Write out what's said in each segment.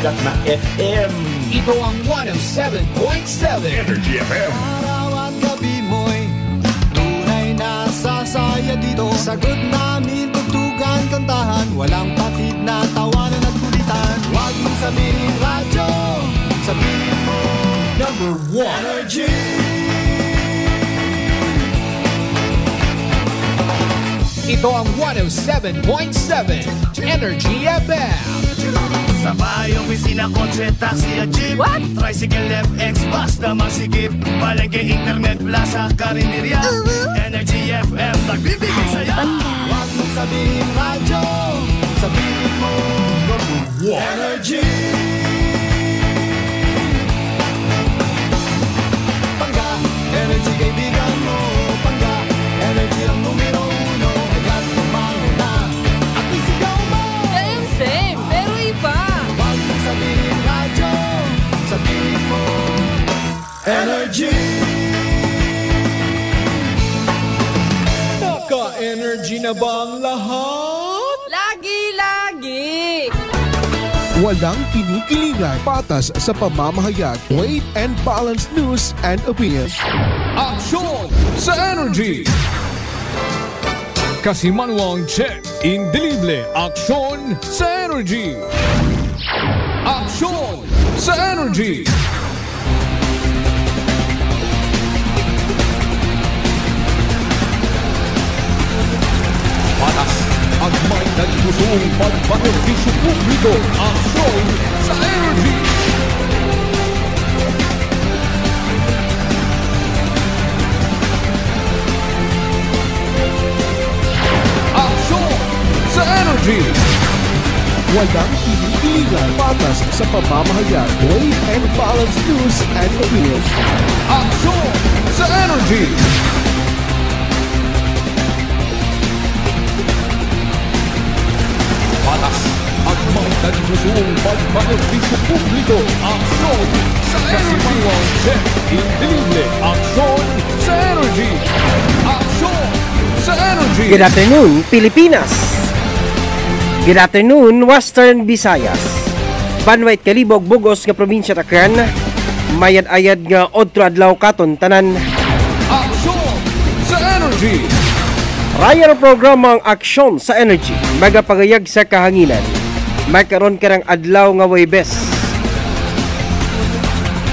sikat na FM. Ito ang 107.7 Energy FM. Araw at gabi mo'y tunay na sasaya dito. Sagot namin, tugtugan, kantahan, walang patid na tawanan at kulitan. Huwag mong sabihin radyo, sabihin mo Number 1 Energy. Ito ang 107.7 Energy FM. Sa bahay, opisina, kotse, taxi at jeep. What? Tricycle, FX, basta masigip. Palengke, internet, plaza, karinderya. Energy FM, nagbibigay sa'yo. Huwag mong sabihin radyo, sabihin mo Energy. Pangga, energy kaibigan mo. Pangga, energy ang numero uno. Agad kumano na at isigaw mo. Same, pero iba. Huwag mong sabihin radyo, sabihin mo Energy. Naka-energy na ba ang lahat? Lagi-lagi. Walang kinikilingan, patas sa pamamahayag, weight and balanced news and opinions. Aksyon sa Energy! Kasimanwang check, indelible, aksyon sa Energy! Aksyon sa Energy! Patas ang may nagpusong pagpanerbisyo publiko, aksyon sa Energy! Aksyon sa Energy! Walang kinikilingan, patas sa pamamahayag, weight and balanced news and opinions. Aksyon sa Energy! Patas at may nagpusong pagpanerbisyo publiko, aksyon sa Energy! Kasimanwang check, indelible, aksyon sa Energy! Aksyon sa Energy! Good afternoon, Pilipinas. Good afternoon, Western Visayas. Banwait Kalibog, Bugos nga probinsya Takran. Mayad-ayad nga odto adlaw katon tanan. Aksyon sa Energy! Raya ng programang Aksyon sa Energy, magapagayag sa kahanginan. Magkaroon ka ng adlaw nga Huwebes.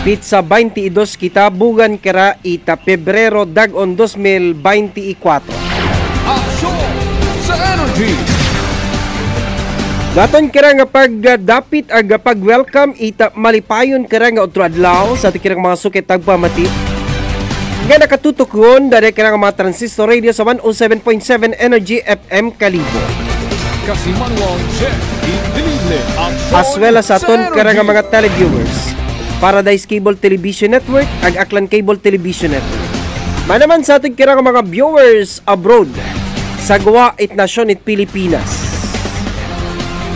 Pizza 22 kita bugan kara ita Pebrero dag-on 2024. Aksyon sa Energy! Gaton kira nga pagdapit ag pag-welcome ita malipayon kira nga otro adlaw sa tikirang mga sukit tagpamati. Nga nakatutukon dahil kira nga mga transistor radio sa 107.7 Energy FM Kalibo. Kasimanwang check, indelible, aksyon As well as sa aton kira nga Energy! mga televiewers. Paradise Cable Television Network ag Aklan Cable Television Network. Manaman sa ating kira nga mga viewers abroad sa Gwa it Nasyon it Pilipinas.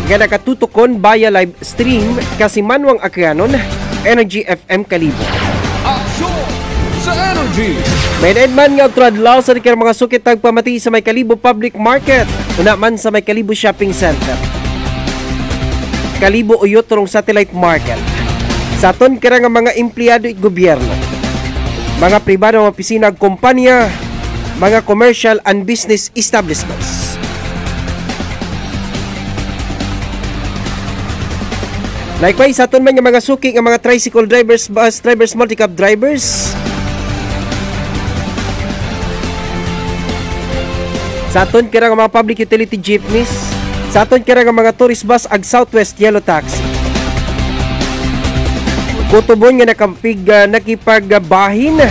Nga nakatutukon via live stream Kasimanwang Akranon Energy FM Kalibo. Aksyon sa Energy! May naidman nga utradlaw sa dikir mga sukit tagpamati sa may Kalibo Public Market. Una man sa may Kalibo Shopping Center. Kalibo Uyot rong Satellite Market. Sa aton kira nga mga empleyado at gobyerno. Mga pribado ng opisina at kumpanya. Mga commercial and business establishments. Likewise, sa aton man nga mga suki nga mga tricycle drivers, bus drivers, multi-cab drivers. Sa aton kira nga mga public utility jeepneys. Sa aton kira nga mga tourist bus ag Southwest Yellow Taxi. Kutubon nga nakipagbahin.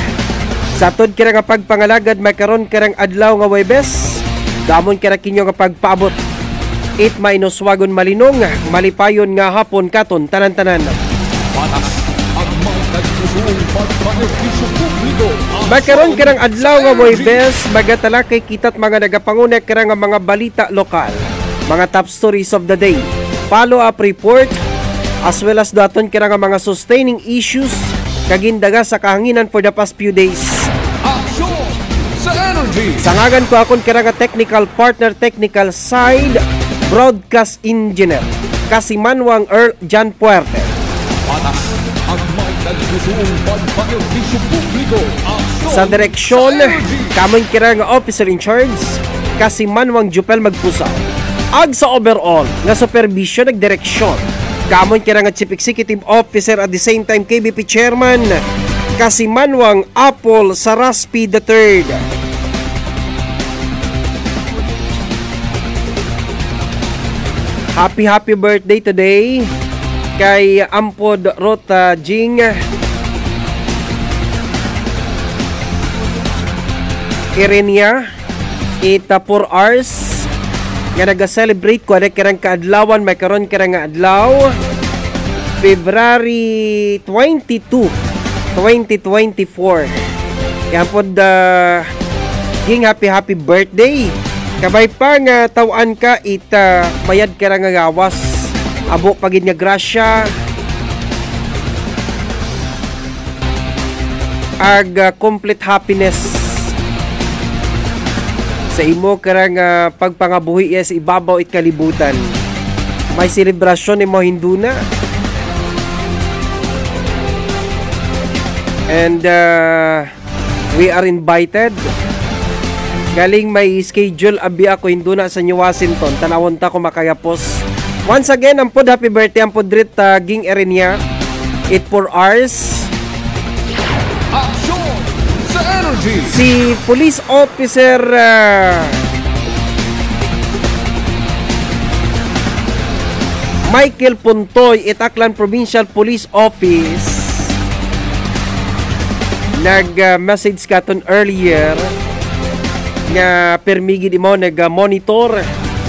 Sa aton kira nga pagpangalagad maykaron kirang adlaw nga Huwebes. Damon kira kinyo nga pagpaabot. 8 minus wagon malinong, malipayon nga hapon katon tanan-tanan. Patas ang mga nagpusong pagpanerbisyo publiko, Magkaroon ka ng adlaw nga Huwebes, magatalakay kita't mga nagapanguna ka nga mga balita lokal, mga top stories of the day, follow-up report, as well as daton ka nga mga sustaining issues, kagindaga sa kahanginan for the past few days. Aksyon sa Energy! Sangagan ko akong kira nga technical partner, technical side, broadcast engineer, Kasimanwang Earl John Puerte. Patas ang may nagsusuong pagpanerbisyo publiko. Sa direksyon, kamon kira nga officer in charge, Kasimanwang Jupel Magpusa. Ag sa overall nga supervision ag direksyon, kamon kira nga Chief Executive Officer at the same time KBP Chairman, Kasimanwang Apple Saraspi III. Happy birthday today kay Ampod Rota Jing Irenia ita 4 hours nga naga-celebrate ko na kirang kaadlawan, may karon kirang nga adlaw February 22 2024. Yan po ging happy birthday. Kabay pa nga tawan ka ita mayad ka nga gawas. Abo pagid nga grasya. Ag complete happiness sa imo karang pagpangabuhi is ibabaw it kalibutan. May selebrasyon ni mo Hinduna. And we are invited. Galing may schedule abi ako Hinduna sa New Washington. Tanawon ta ko makayapos. Once again, ampod happy birthday ampod rit ging Erenia. 4 hours. Aksyon sa Energy. Si Police Officer Michael Puntoy, Aklan Provincial Police Office, nag-message katon earlier nga permigid imo nag-monitor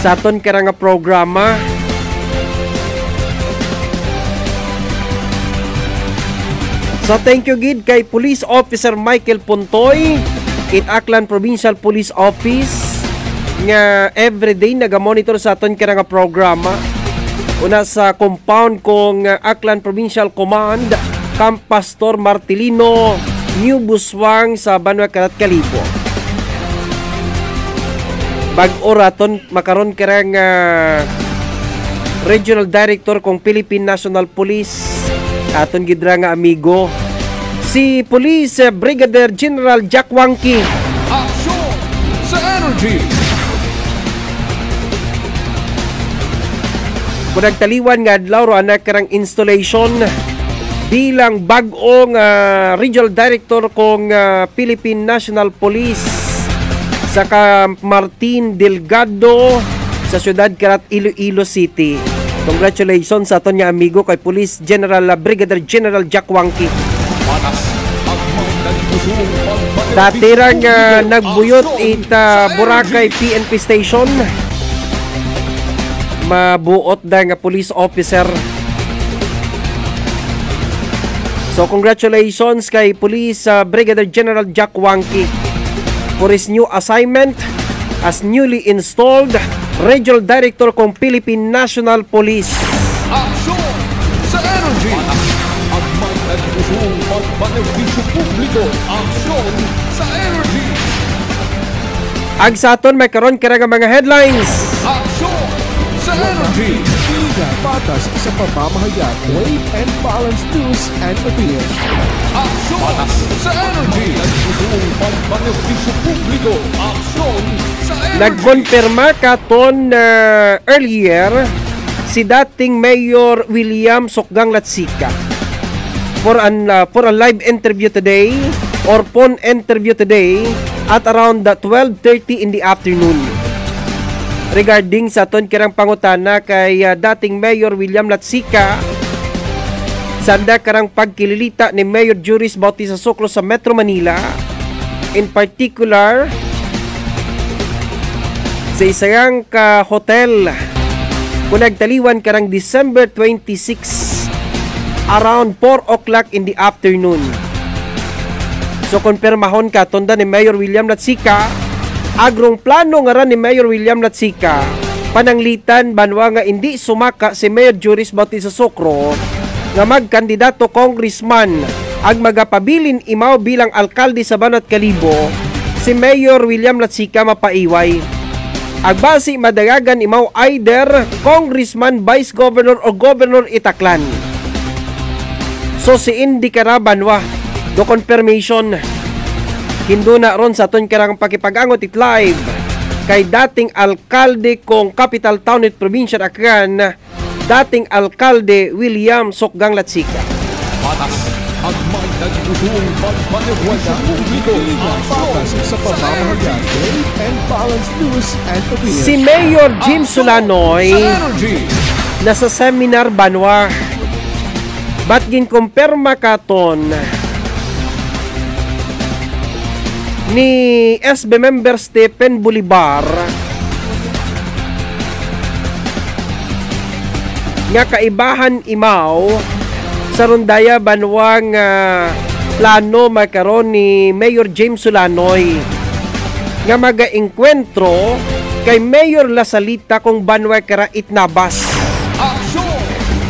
sa aton kara nga programa. So thank you gid kay Police Officer Michael Puntoy, Aklan Provincial Police Office, nga everyday naga-monitor sa aton kara nga programa. Una sa compound kong Aklan Provincial Command, Camp Pastor Martilino, New Buswang sa Banwa Karat Kalibo. Bag-oraton makaron karang Regional Director kong Philippine National Police, aton gidra nga amigo, si Police Brigadier General Jack Wangki. Aksyon sa Energy. Kung nagtaliwan nga adlaw ro anak karang installation bilang bag-ong Regional Director kong Philippine National Police sa Martin Delgado sa siyudad Karat Iloilo City. Congratulations sa aton nga amigo kay Police General Brigadier General Jack Wangki. Patas ang may nagsusuong pagpanerbisyo Datirang publiko. nagbuyot Aksyon ita sa Boracay Energy. PNP Station. Mabuot da nga police officer. So congratulations kay Police Brigadier General Jack Wangki for his new assignment as newly installed Regional Director kong Philippine National Police. Aksyon sa Energy. Ang may nagsusuong pagpanerbisyo publiko. Aksyon sa Energy. Ag sa aton may karon kira nga mga headlines. Aksyon sa Energy. Iligan, patas sa pamamahayag, wave and balance news and opinion. Aksyon patas sa Energy. Nagsusuong pagpanerbisyo publiko. Aksyon sa Energy. Nagkonfirma katon earlier si dating Mayor William Sokgang Latsika for a live interview today or phone interview today at around 12:30 in the afternoon regarding sa aton kirang pangutana kay dating Mayor William Latsika sanda karang pagkililita ni Mayor Juris Bautista Soclo sa Metro Manila, in particular sa isang hotel kung nagtaliwan karang December 26 around 4 o'clock in the afternoon. So konpirmahon ka tonda ni Mayor William Latsika agrong plano nga ran ni Mayor William Latsika pananglitan banwa nga hindi sumaka si Mayor Juris Bautista Socro nga magkandidato congressman ag magapabilin imaw bilang alkalde sa Banat Kalibo si Mayor William Latsika mapaiway. Agbasi madagagan imaw either congressman, vice governor o governor itaklan. So si Indy Carabanwa do confirmation hindo na ron sa ton karang pakipagangot it live kay dating alkalde kong capital town at probinsya Aklan, dating alkalde William Sokgang Latsika. Patas ang may nagpusuong pagpaniwala dito ang Patas sa pamamahayan. Great and balanced news and opinion. Si Mayor Jim Sulanoy Energy. nasa seminar Banwa. Ba't ginkumpirma katon ni SB member Stephen Bolivar nga kaibahan imaw sa rondaya Banwang plano makaron ni Mayor James Sulanoy nga maga-engkwentro kay Mayor Lasalita kung Banwa kara itnabas. Aksyon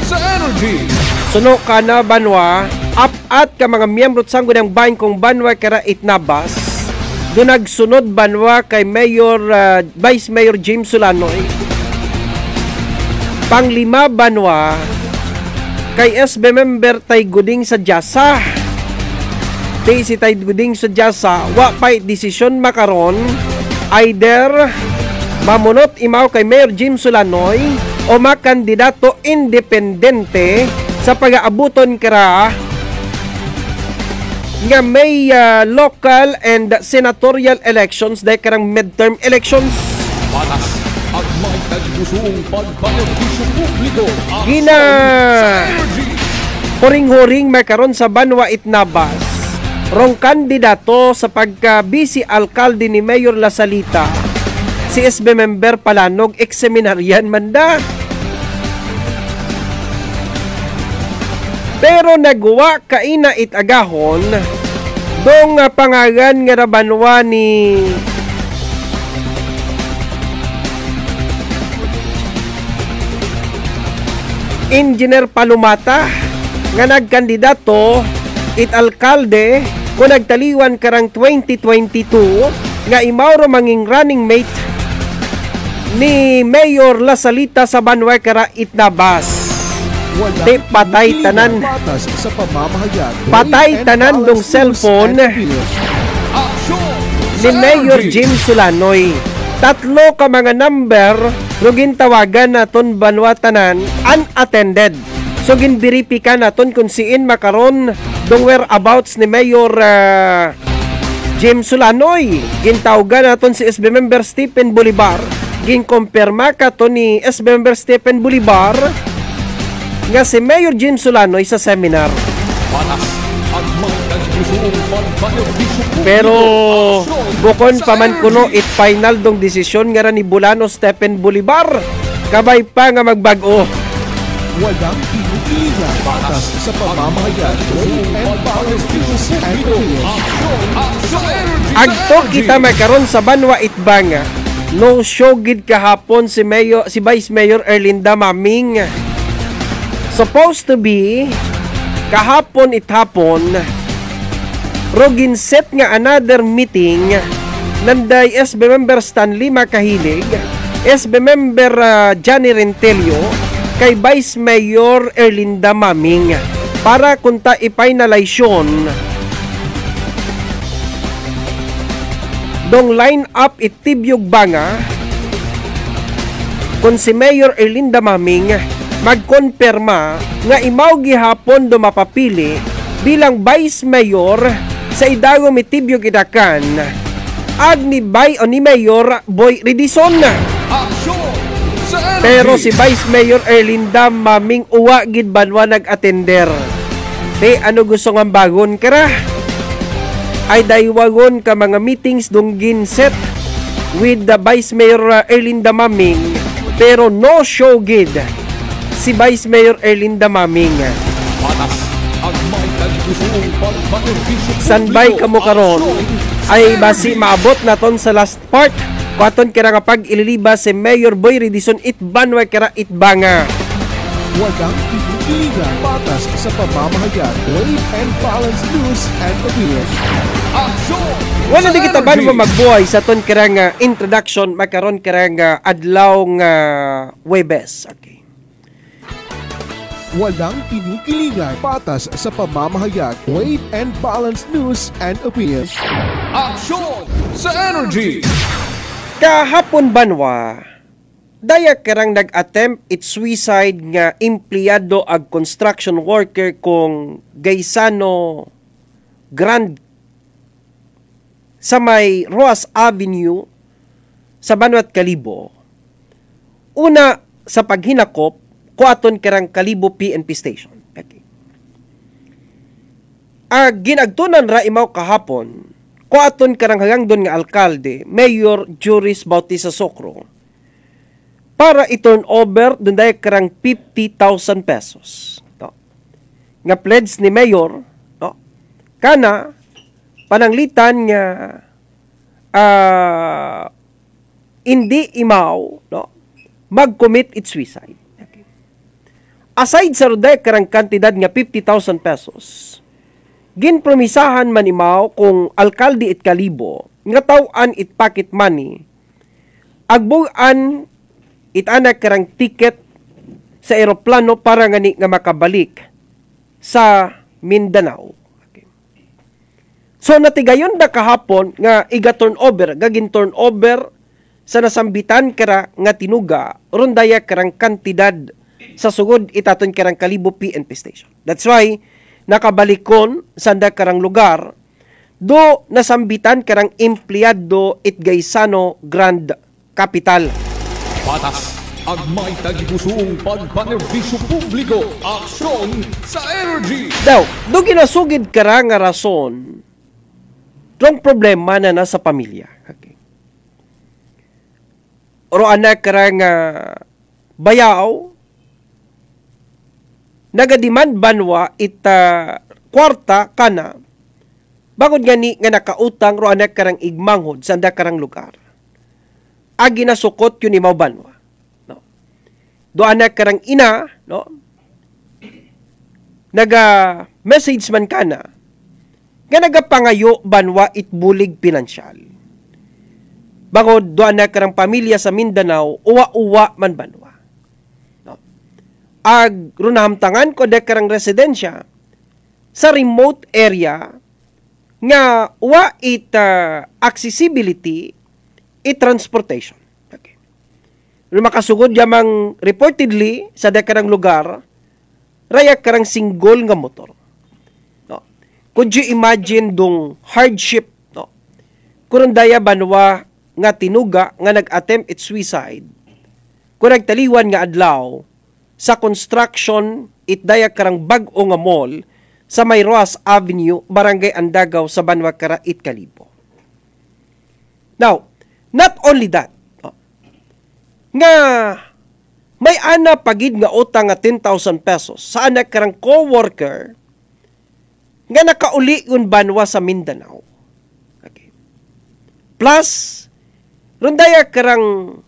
sa Energy. Suno ka na Banwa, at ka mga miyembro sang ng bayan kung Banwa kara itnabas. Doon nagsunod Banwa kay Mayor, Vice Mayor James Sulanoy. Panglima Banwa, kay SB member Tay Guding sa Jasa. Tay si Tay Guding sa Jasa, wa pa'y desisyon makaron, either mamunot imaw kay Mayor Jim Sulanoy o makandidato independente sa pag-aabuton kara nga may local and senatorial elections dahil karang midterm elections. Patas ang may nagpusuong pagpaniwala publiko. Gina huring-huring makaron sa Banwa Itnabas rong kandidato sa pagka-vice alkalde ni Mayor Lasalita si SB member Palanog ex-seminaryan manda. Pero nagwa kaina itagahon dong pangagan nga Banwa ni Engineer Palumata nga nagkandidato it alkalde kung nagtaliwan karang 2022 nga imaw manging running mate ni Mayor Lasalita sa Banwa kara itnabas. Di patay tanan. Patas sa pamamahayan. Patay tanan dong cellphone ni Mayor Jim Sulanoy. Tatlo ka mga number rugin tawagan naton Banwa tanan unattended. So ginverifika naton kung siin makaron dong whereabouts ni Mayor Jim Sulanoy. Gintawgan naton si SB member Stephen Bolivar. Ginkumpirma kato ni SB member Stephen Bolivar nga si Mayor Jim Sulanoy sa seminar. Pero bukon pa man kuno it final dong desisyon nga ni Bulano Stephen Bolivar kabay pa nga magbago. Walang pinipiligan. Patas sa pamamahayan. Great and balanced news and opinion. Agto kita makaron sa Banwa Itbanga. No show gid kahapon si Vice Mayor Erlinda Maming. Supposed to be kahapon itapon rogin set nga another meeting nanday SB member Stanley Makahilig, SB member Johnny Rentelio kay Vice Mayor Erlinda Maming para kunta i-finalization dong line up itibyog banga kung si Mayor Erlinda Maming magkonperma nga imaw gihapon do mapapili bilang Vice Mayor sa idago mitibyo kidakan ni Mayor Boy Redison. Pero si Vice Mayor Erlinda Maming uwa gid Banwa nag-attender. Te ano gusto nga bagon kara? Ay daywagon ka mga meetings dong ginset with the Vice Mayor Erlinda Maming pero no show gid si Vice Mayor Erlinda Maming. Sanbay kamo karon ay basi maabot naton sa last part katon kira nga pag ililiba si Mayor Boy Redison it Banwa kira it banga. Walang pinipiligan, patas sa pamamahayag. Wave and balance news and opinion. Aksyon! Wala sa di kita ba energy. naman magbuhay sa ton karang introduction, makaroon karang adlaw nga Webes. Okay. Walang pinipiligan, patas sa pamamahayag. Wave and balance news and opinion. Aksyon sa energy. Kahapon banwa, daya karang nag-attempt it suicide nga empleyado ag construction worker kung Gaisano Grand sa may Roas Avenue sa Banwat Kalibo. Una sa paghinakop kuaton karang Kalibo PNP station. Okay. Ginagtunan ra imaw kahapon kuaton karang hangdon nga alkalde Mayor Juris Bautista Socro para i-turn over dun dahil karang 50,000 pesos. No? Nga pledge ni Mayor, no? Kana, pananglitan nga hindi imaw, no? Mag-commit it suicide. Okay. Aside sa dahil karang kantidad nga 50,000 pesos, ginpromisahan man imaw kung alkalde it Kalibo, nga tawan it pocket money, agbuan itana karang ticket sa eroplano para ngani nga makabalik sa Mindanao. Okay. So natigayon da kahapon nga iga turnover, gagin turnover sa nasambitan kara nga tinuga rundaya karang kantidad sa sugod itaton karang Kalibo PNP station. That's why nakabalikon sanda karang lugar do nasambitan karang empleyado it Gaisano Grand Capital. Patas ang may tagipusong pagpanerbisyo publiko. Aksyon sa energy. Daw, do ginasugid kara nga rason tong problema na nasa pamilya. Okay. Oro anak kara nga bayaw nagademand banwa ita kwarta kana bagod gani nga nakautang ro anak karang igmanghod sanda karang lugar. Agi nasukot yun imaw banwa. No? Do anak karang ina, no? Naga-message man kana, nga nagapangayo banwa itbulig pinansyal. Bangod do anak karang pamilya sa Mindanao, uwa-uwa man banwa. No? Ag runahamtangan ko dek karang residensya sa remote area nga uwa it accessibility i-transportation. Okay. Makasugod yamang reportedly sa dekarang lugar, raya karang single nga motor. No? Could you imagine dong hardship, no? Kurundaya banwa nga tinuga nga nag-attempt it suicide. Kung nagtaliwan nga adlaw sa construction it daya karang bag-o nga mall sa may Roas Avenue, Barangay Andagaw sa Banwa Kara it Kalibo. Now, not only that, nga may ana pagid nga utang nga 10,000 pesos sa anak karang co-worker nga nakauli yun banwa sa Mindanao. Okay. Plus, rundaya karang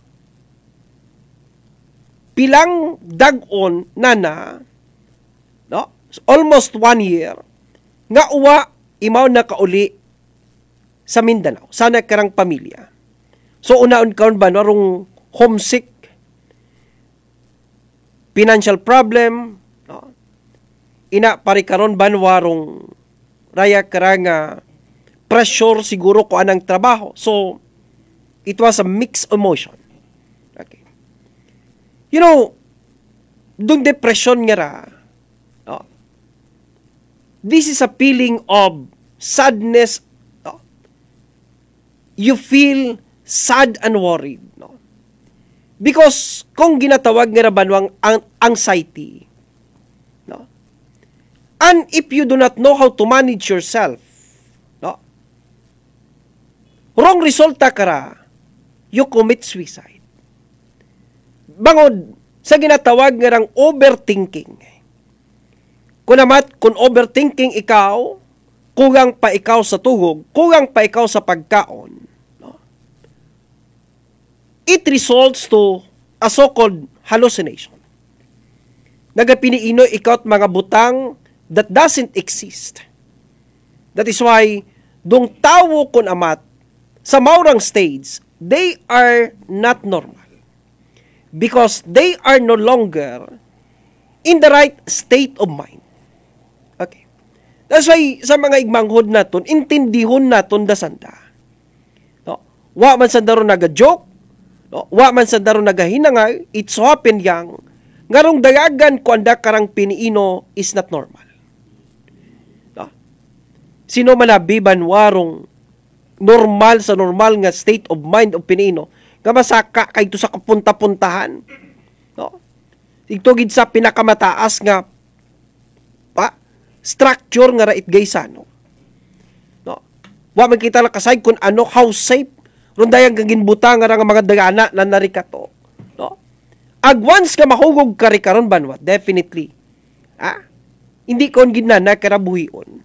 pilang dag-on nana, no? Almost 1 year, nga uwa imaw nakauli sa Mindanao, sa anak karang pamilya. So, unaon kaon ba, narong homesick, financial problem, no? Ina parikaron ba warong raya karanga pressure siguro ko anang trabaho. So, it was a mixed emotion. Okay. You know, dung depression nga ra, no? This is a feeling of sadness. No? You feel sad and worried, no? Because kung ginatawag nga banwang anxiety, no? And if you do not know how to manage yourself, no? Wrong resulta kara, you commit suicide. Bangod sa ginatawag nga rang overthinking. Kung overthinking ikaw, kugang pa ikaw sa tuhog, kugang pa ikaw sa pagkaon, it results to a so-called hallucination. nagapiniino ikaw at mga butang that doesn't exist. That is why, dong tawo kun amat, sa maurang stage, they are not normal. Because they are no longer in the right state of mind. Okay. That's why, sa mga igmanghod naton, intindihon naton da sanda. No? Wa man sanda ron naga-joke, no? Wa man sanda ron nagahinangay, it so happen yang, ngarong dayagan ko anda karang piniino is not normal. No? Sino man nabiban warong normal sa normal nga state of mind of piniino, nga masaka kay to sa kapunta-puntahan. No? Ito gid sa pinakamataas nga structure nga rait gaysano. No? Wa man kita lakasay kung ano how safe ron dayang ginbuta nga mga dagana na narikato. No? Ag once ka mahugog ka ri karon banwa, definitely. Hindi kon gid na karabuhion.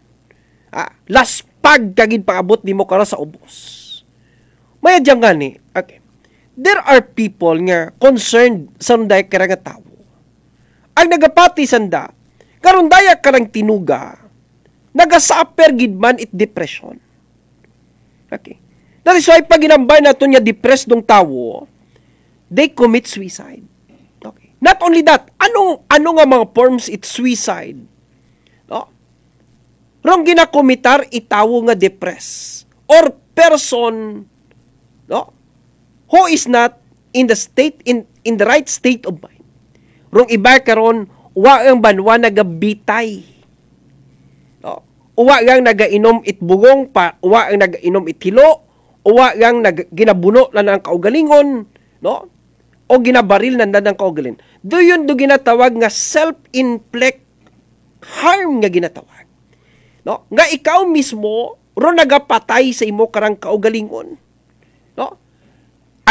Last pag kagid paabot di mo kara sa ubos. Maya diyan gani. Okay. There are people nga concerned sa runday kara nga tawo. Ang nagapati sanda, karon daya karang tinuga, nagasuffer gid man it depression. Okay. That is why pag ginambay nato niya depressed dong tawo, they commit suicide. Okay. Not only that, ano nga mga forms it suicide? No? Rong ginakomitar itawo nga depressed or person, no, who is not in the state in the right state of mind. Rong iba karon wa ang banwa nagabitay. No? Uwa ang nagainom itbugong pa, uwa ang nagainom itilo, uwa ang ginabuno na ng kaugalingon, no? O ginabaril na ng kaugalingon. Do ginatawag nga self-inflict harm nga ginatawag. No? Nga ikaw mismo ro nagapatay sa imo karang kaugalingon. No?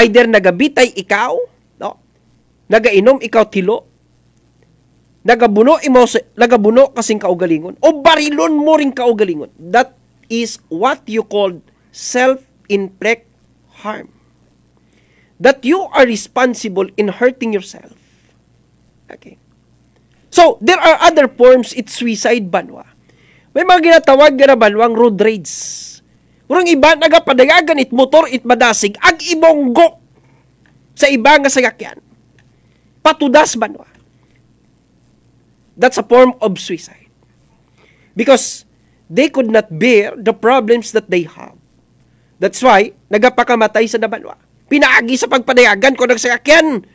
Either nagabitay ikaw, no? Nagainom ikaw tilo, nagabuno kasing kaugalingon, o barilon mo ring kaugalingon. That is what you call self-inflict harm. That you are responsible in hurting yourself. Okay. So, there are other forms it's suicide banwa. May mga ginatawag na banwang road rage. Urang iba nagapadayagan it motor it madasig ag ibonggo sa iba nga sayakyan. Patudas banwa. That's a form of suicide. Because they could not bear the problems that they have. That's why nagapakamatay sa nabanwa. Pinaagi sa pagpadayagan ko ng sayakyan.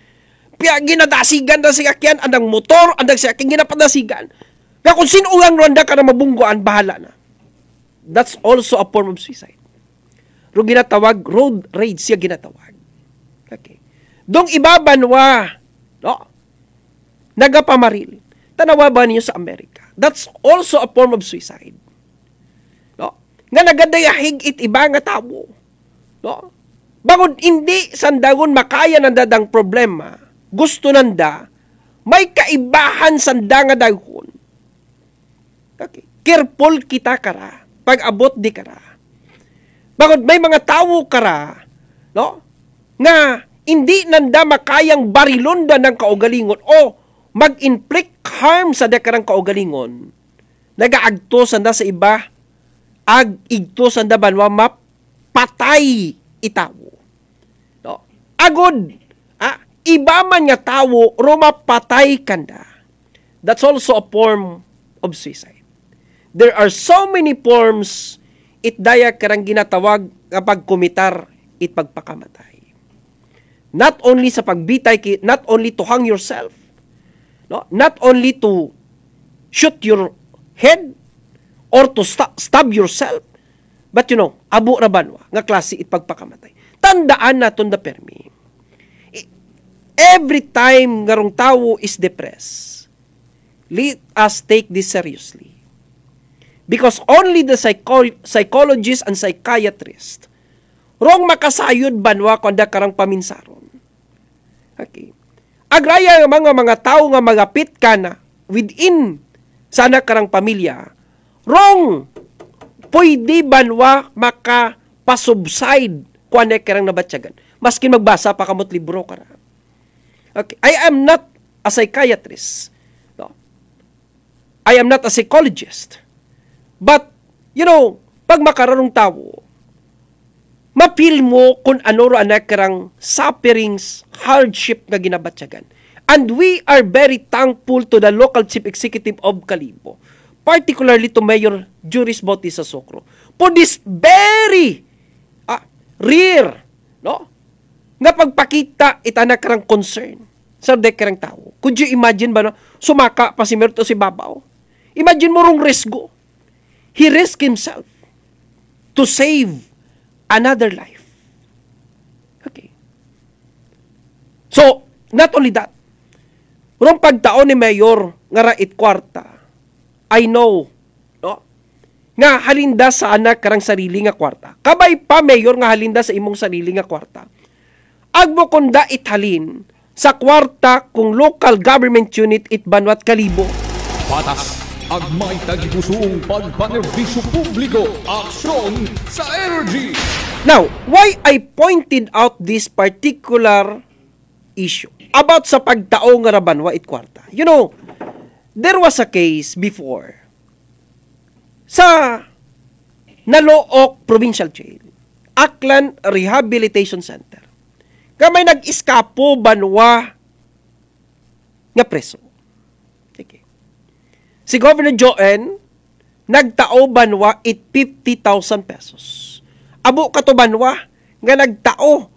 Ginadasigan na sayakyan, andang motor, andang sayakyan ginapadasigan. Nga kung sino ang ronda ka na mabungguan, bahala na. That's also a form of suicide. Ro ginatawag, road rage siya ginatawag. Okay. Dong ibabanwa, no? Nagapamaril. Tanawa ba niyo sa Amerika? That's also a form of suicide. No? Nga nagadayahig it iba nga tao. No? Bangod hindi sandagon makaya ng dadang problema, gusto nanda, may kaibahan sanda nga dahon. Okay. Careful kita kara, pag abot di kara. Bangod may mga tao kara, no? Nga hindi nanda makayang barilon da ng kaugalingon o mag-inflict harm sa dakarang kaugalingon, nagaagto sanda sa iba, ag-igto sanda banwa mapatay itawo. No? Agod, iba man nga tawo, rumapatay kanda. That's also a form of suicide. There are so many forms it daya karang ginatawag kapag kumitar it pagpakamatay. Not only sa pagbitay, not only to hang yourself, no? Not only to shoot your head or to stab yourself, but abo rabanwa nga klase it pagpakamatay. Tandaan naton da permi. Every time ngarong tawo is depressed, let us take this seriously. Because only the psychologists and psychiatrists rong makasayod banwa kung karang paminsaron. Okay. Agraya nga mga tao nga magapit ka na within sana karang pamilya, wrong pwede banwa makapasubside kung karang nabatsyagan. Maskin magbasa pa kamot libro ka na. Okay. I am not a psychiatrist. No? I am not a psychologist. But, pag makararong tao, mapil mo kung ano ro anak karang sufferings, hardship na ginabatyagan. And we are very thankful to the local chief executive of Kalibo, particularly to Mayor Juris Bautista Socro, for this very rare, nga pagpakita itanak karang concern sa karang tao. Could you imagine ba, sumaka pa si Mayor to si Babaw? Imagine mo rong resgo. He risked himself to save another life. Okay. So, not only that, rong pagtaon ni Mayor nga rait kwarta, I know, nga halinda sa anak karang sarili nga kwarta. Kabay pa, Mayor, nga halinda sa imong sarili nga kwarta. Agmo kunda ithalin sa kwarta kung local government unit itbanwat Kalibo. Patas ang may tagipusong pagpanerbisyo publiko, aksyon sa energy. Now, why I pointed out this particular issue about sa pagtao nga rabanwa it kwarta? There was a case before sa Nalook Provincial Jail, Aklan Rehabilitation Center. Kamay nag-iskapo banwa nga preso. Okay. Si Governor Joen nagtao banwa it 50,000 pesos. Abo kato banwa nga nagtao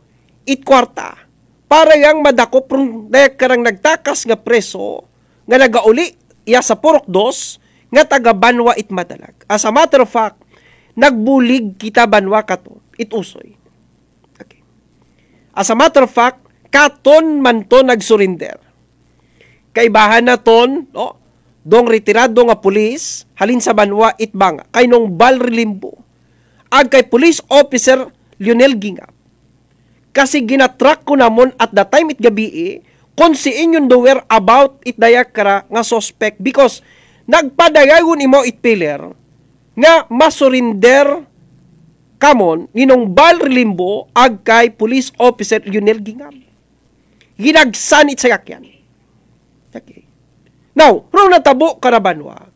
it kwarta para yang madakop rung karang nagtakas nga preso nga nagauli iya sa Purok 2 nga taga banwa it madalag. As a matter of fact, nagbulig kita banwa kato it usoy. Okay. As a matter of fact, katon man to nagsurrender. Kaibahan na ton, dong retirado nga pulis, halin sa banwa itbanga, kay nung Bal Relimbo, ag kay police officer Lionel Gingap. Kasi ginatrack ko namon at the time it gabi, kung si inyong doer about it dayak kara nga suspect, because nagpadayagon imo it pillar, nga masurinder kamon, ninong Bal Relimbo, ag kay police officer Lionel Gingap. Ginagsanit sa yakyan. Okay. Now, rong natabo karabanwa,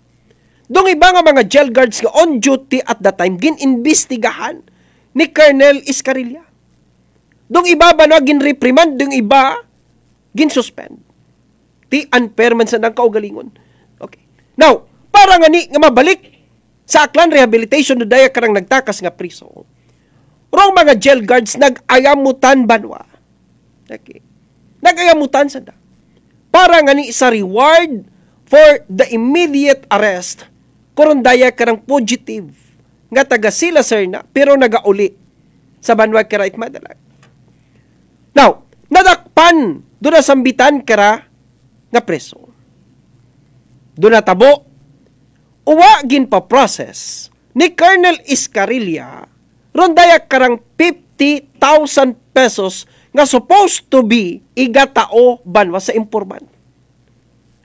dong iba nga mga jail guards nga on duty at that time, gin-investigahan ni Colonel Iscarilla. Dong iba ba na gin-reprimand, dong iba gin-suspend. Ti unfair man sa nang kaugalingon. Okay. Now, para nga ni nga mabalik sa Aklan Rehabilitation no daya karang nagtakas nga priso, rong mga jail guards nag-ayamutan banwa. Okay. Nag-ayamutan sa da. Para nga ni sa reward for the immediate arrest kuron daya karang fugitive nga taga sila sir na pero nagauli sa banwa kara it madalag. Now, nadakpan doon na sambitan kara nga preso. Doon na tabo, uwa gin pa process ni Colonel Iscarilla ron daya karang 50,000 pesos nga supposed to be igatao banwa sa informant.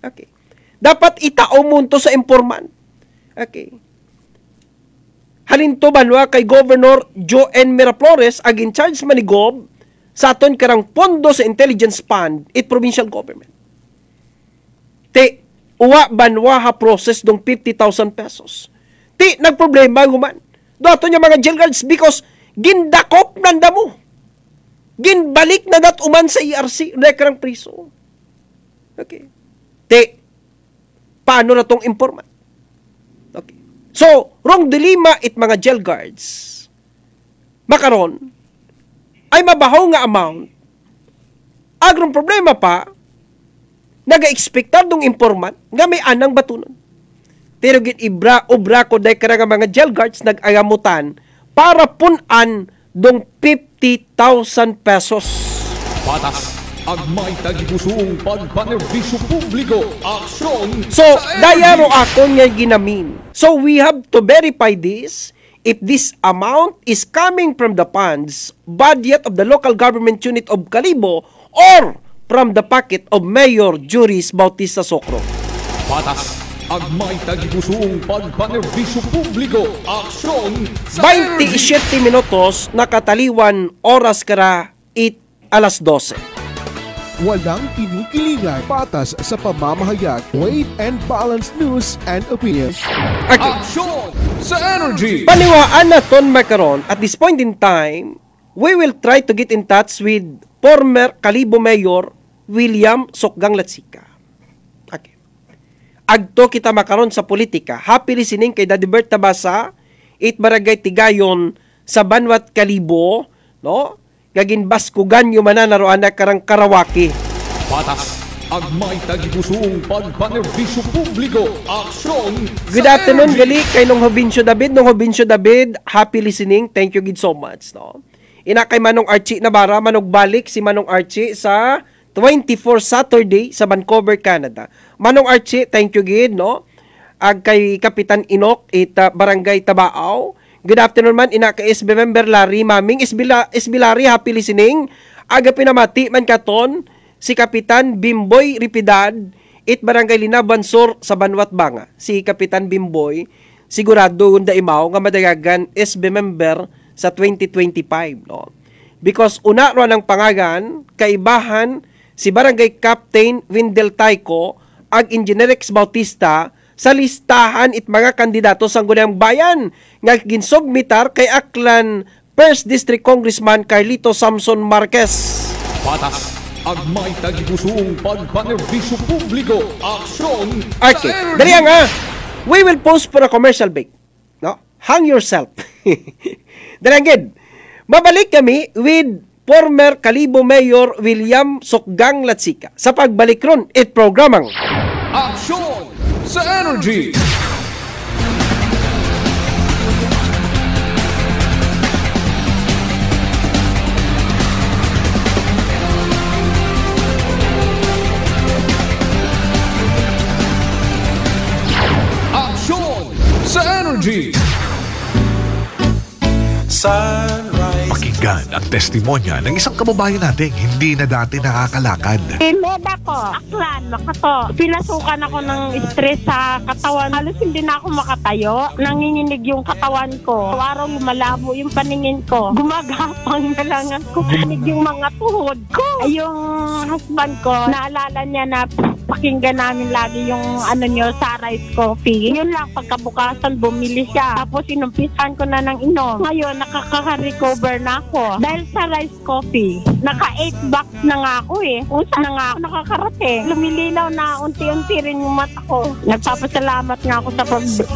Okay. Dapat itao munto sa informant. Okay. Halin to banwa kay Governor Joen Miraflores ag in charge manigob sa aton karang pondo sa intelligence fund it provincial government. Ti uwa banwa ha process dong 50,000 pesos. Ti nagproblema guman. Do aton yung mga jail guards because gindakop nanda mo. Ginbalik na dat uman sa ERC na karang priso. Okay. Te, paano na tong informant? Okay. So, wrong dilema it mga jail guards. Makaron, ay mabahaw nga amount. Agrong problema pa, naga-expectar dong informant nga may anang batunon. Pero gin obra ko day karang mga jail guards nag-ayamutan para punan dong 50,000 pesos. Patas ang may tagipusong pagpanerbisyo publiko, aksyon So, sa dayaro energy. ako nga ginamin. So, we have to verify this if this amount is coming from the funds budget of the local government unit of Kalibo or from the pocket of Mayor Juris Bautista Socro. Patas ang may tagipusong pagpanerbisyo publiko, aksyon sa energy. 27 minutos nakataliwan oras kara 8 alas 12. Walang kinikilingan, patas sa pamamahayag, weight and balanced news and opinions. Okay. Aksyon sa Energy! Paniwaan na ton makaron, at this point in time, we will try to get in touch with former Kalibo Mayor William Sokgang Latsika. Okay. Agto kita makaron sa politika. Happy listening kay Daddy Bert Tabasa, 8 Barangay Tigayon sa Banwat Kalibo, no? Gagin baskugan yung mananaroan na karang Karawaki. Patas ang may tagipusong pagpanerbisyo publiko. Aksyon Good sa afternoon, Energy! gali kay Nong Hobincio David. Nong Hobincio David, happy listening. Thank you gid so much, no? Ina kay Manong Archie Navarra, manog balik si Manong Archie sa 24 Saturday sa Vancouver, Canada. Manong Archie, thank you gid, no? Ag kay Kapitan Inok Barangay Tabao. Good afternoon man, ina kay SB member Larry, maming SB Larry, happy listening. Aga pinamati man katon si Kapitan Bimboy Ripidad, 8 Barangay Linaban Sur sa Banwat Banga. Si Kapitan Bimboy, sigurado hunda imaw nga madagagan SB member sa 2025, no? Because una ro ang pangagan, kaibahan si Barangay Captain Windel Taiko ag Engineer X Bautista sa listahan it mga kandidato sa Gunang Bayan nga ginsubmitar kay Aklan 1st District Congressman Carlito Samson Marquez. Patas ang may tagipusong pagpanerbisyo publiko. Aksyon Okay, sa Energy! dali nga. We will pause for a commercial break. No? Hang yourself. Dalangin. Mabalik kami with former Kalibo Mayor William Sokgang Latsika sa pagbalik ron it programang Aksyon sa Energy! Aksyon sa Energy! Pakinggan ang testimonya ng isang kababayan nating hindi na dati nakakalakad. Leda ko, Aklan, makato. Pinasukan ako ng stress sa katawan. Halos hindi na ako makatayo. Nanginginig yung katawan ko. Araw lumalabo yung paningin ko. Gumagapang na lang ako. Nanginig yung mga tuhod ko. Yung husband ko, naalala niya na pakinggan namin lagi yung nyo sa rice coffee. Yun lang, pagkabukasan bumili siya. Tapos inumpisan ko na ng inom. Ngayon, nakaka-recover na ako. Dahil sa rice coffee, naka-8 box na nga ako eh. Kung saan na nga ako nakakarating. Lumilinaw na unti-unti rin yung mata ko. Nagpapasalamat nga ako sa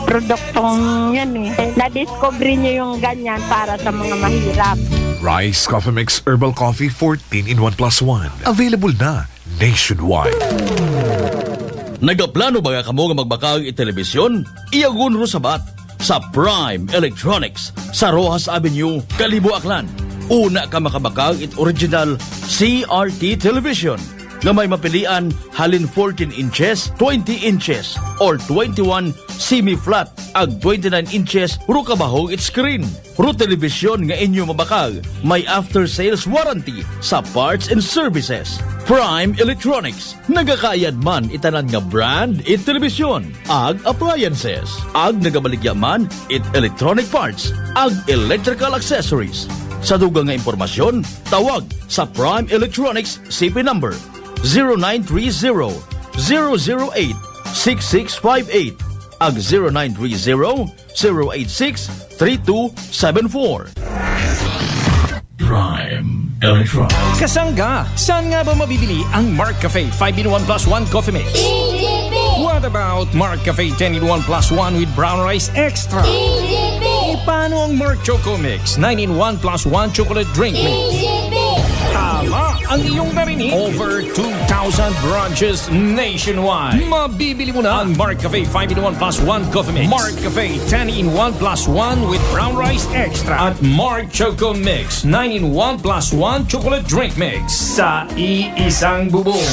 produktong yan eh. Na-discover niyo yung ganyan para sa mga mahirap. Rice Coffee Mix Herbal Coffee 14 in 1 plus 1. Available na nationwide. Nagaplano ba nga kamo nga magbakag i-telebisyon? Iyagun ro sabat sa Prime Electronics sa Rojas Avenue, Kalibo, Aklan. Una ka makabakag it original CRT television na may mapilian halin 14 inches, 20 inches, or 21 semi-flat ag 29 inches ro kabahog it screen. Ro television nga inyo mabakag may after-sales warranty sa parts and services. Prime Electronics, nagakaayad man itanan nga brand it television, ag appliances, ag nagabaligya man it electronic parts, ag electrical accessories. Sa dugang nga impormasyon, tawag sa Prime Electronics CP number 0930-008-6658 ag 0930-086-3274. Prime Electronics. Kasangga, saan nga ba mabibili ang Mark Cafe 5-in-1 plus 1 coffee mix? What about Mark Cafe 10-in-1 plus 1 with brown rice extra? Paano ang Mark Choco Mix 9-in-1 plus 1 chocolate drink mix? Tama ang iyong narinig. Over 2,000 branches nationwide. Mabibili mo na ang Mark Cafe 5-in-1 plus 1 coffee mix, Mark Cafe 10-in-1 plus 1 with brown rice extra, at Mark Choco Mix 9-in-1 plus 1 chocolate drink mix sa iisang bubong.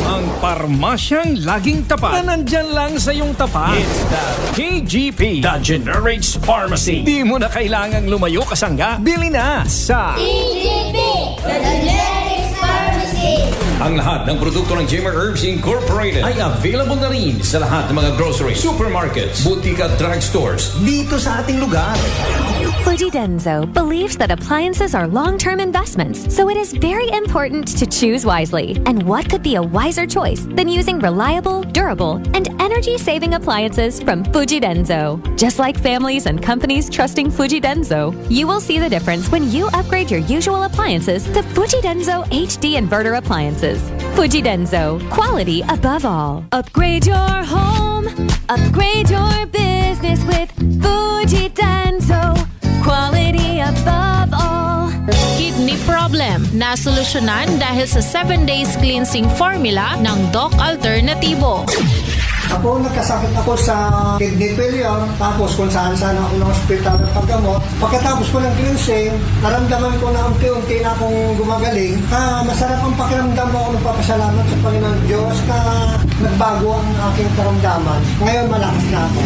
Ang parmasyang laging tapat na nandyan lang sa iyong tapat. It's the KGP, the Generics Pharmacy. Di mo na kailangang lumayo, kasangga. Bili na sa KGP, the Generics Pharmacy. Ang lahat ng produkto ng Jimmer Herbs Incorporated ay available na rin sa lahat ng mga grocery, supermarkets, butika at drugstores dito sa ating lugar. Fuji Denso believes that appliances are long-term investments, so it is very important to choose wisely. And what could be a wiser choice than using reliable, durable, and energy-saving appliances from Fuji Denso? Just like families and companies trusting Fuji Denso, you will see the difference when you upgrade your usual appliances to Fuji Denso HD inverter appliances. Fuji Denso, quality above all. Upgrade your home, upgrade your business with Fuji Denso. Quality above all. Kidney problem na solusyonan dahil sa 7 days cleansing formula ng Doc Alternativo. Ako, nagkasakit ako sa kidney failure, tapos kung saan-saan ako ng hospital at paggamot. Pagkatapos ko ng cleansing, naramdaman ko na unti-unti na akong gumagaling. Masarap ang pakiramdam mo. Ako nagpapasalamat sa Panginoon Diyos na nagbago ang aking karamdaman. Ngayon, malakas na ako.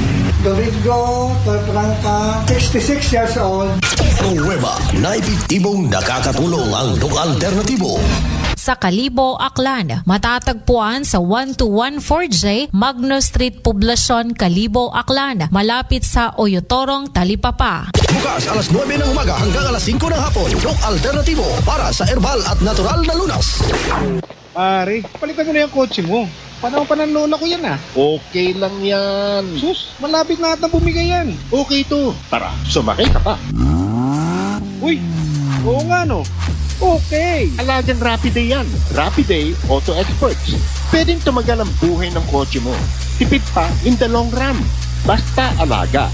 Domingo Torpranca, 66 years old. Pruweba na epektibong nakakatulong ang Doc Alternativo. Sa Kalibo, Aklan, matatagpuan sa 1214J Magno Street, Poblacion, Kalibo, Aklan, malapit sa Oyotorong, Talipapa. Bukas alas 9 ng umaga hanggang alas 5 ng hapon, Doc Alternativo para sa herbal at natural na lunas. Pare, palitan mo na yung kotse mo. Panahon pa ng lola ko yan ah. Okay lang yan. Sus, malapit na ata bumigay yan. Okay to. Tara, sumakay ka pa. Uy, oo nga no. Okay. Alagang Rapiday yan. Rapiday Auto Experts. Pwedeng tumagal ang buhay ng kotse mo. Tipid pa in the long run. Basta alaga.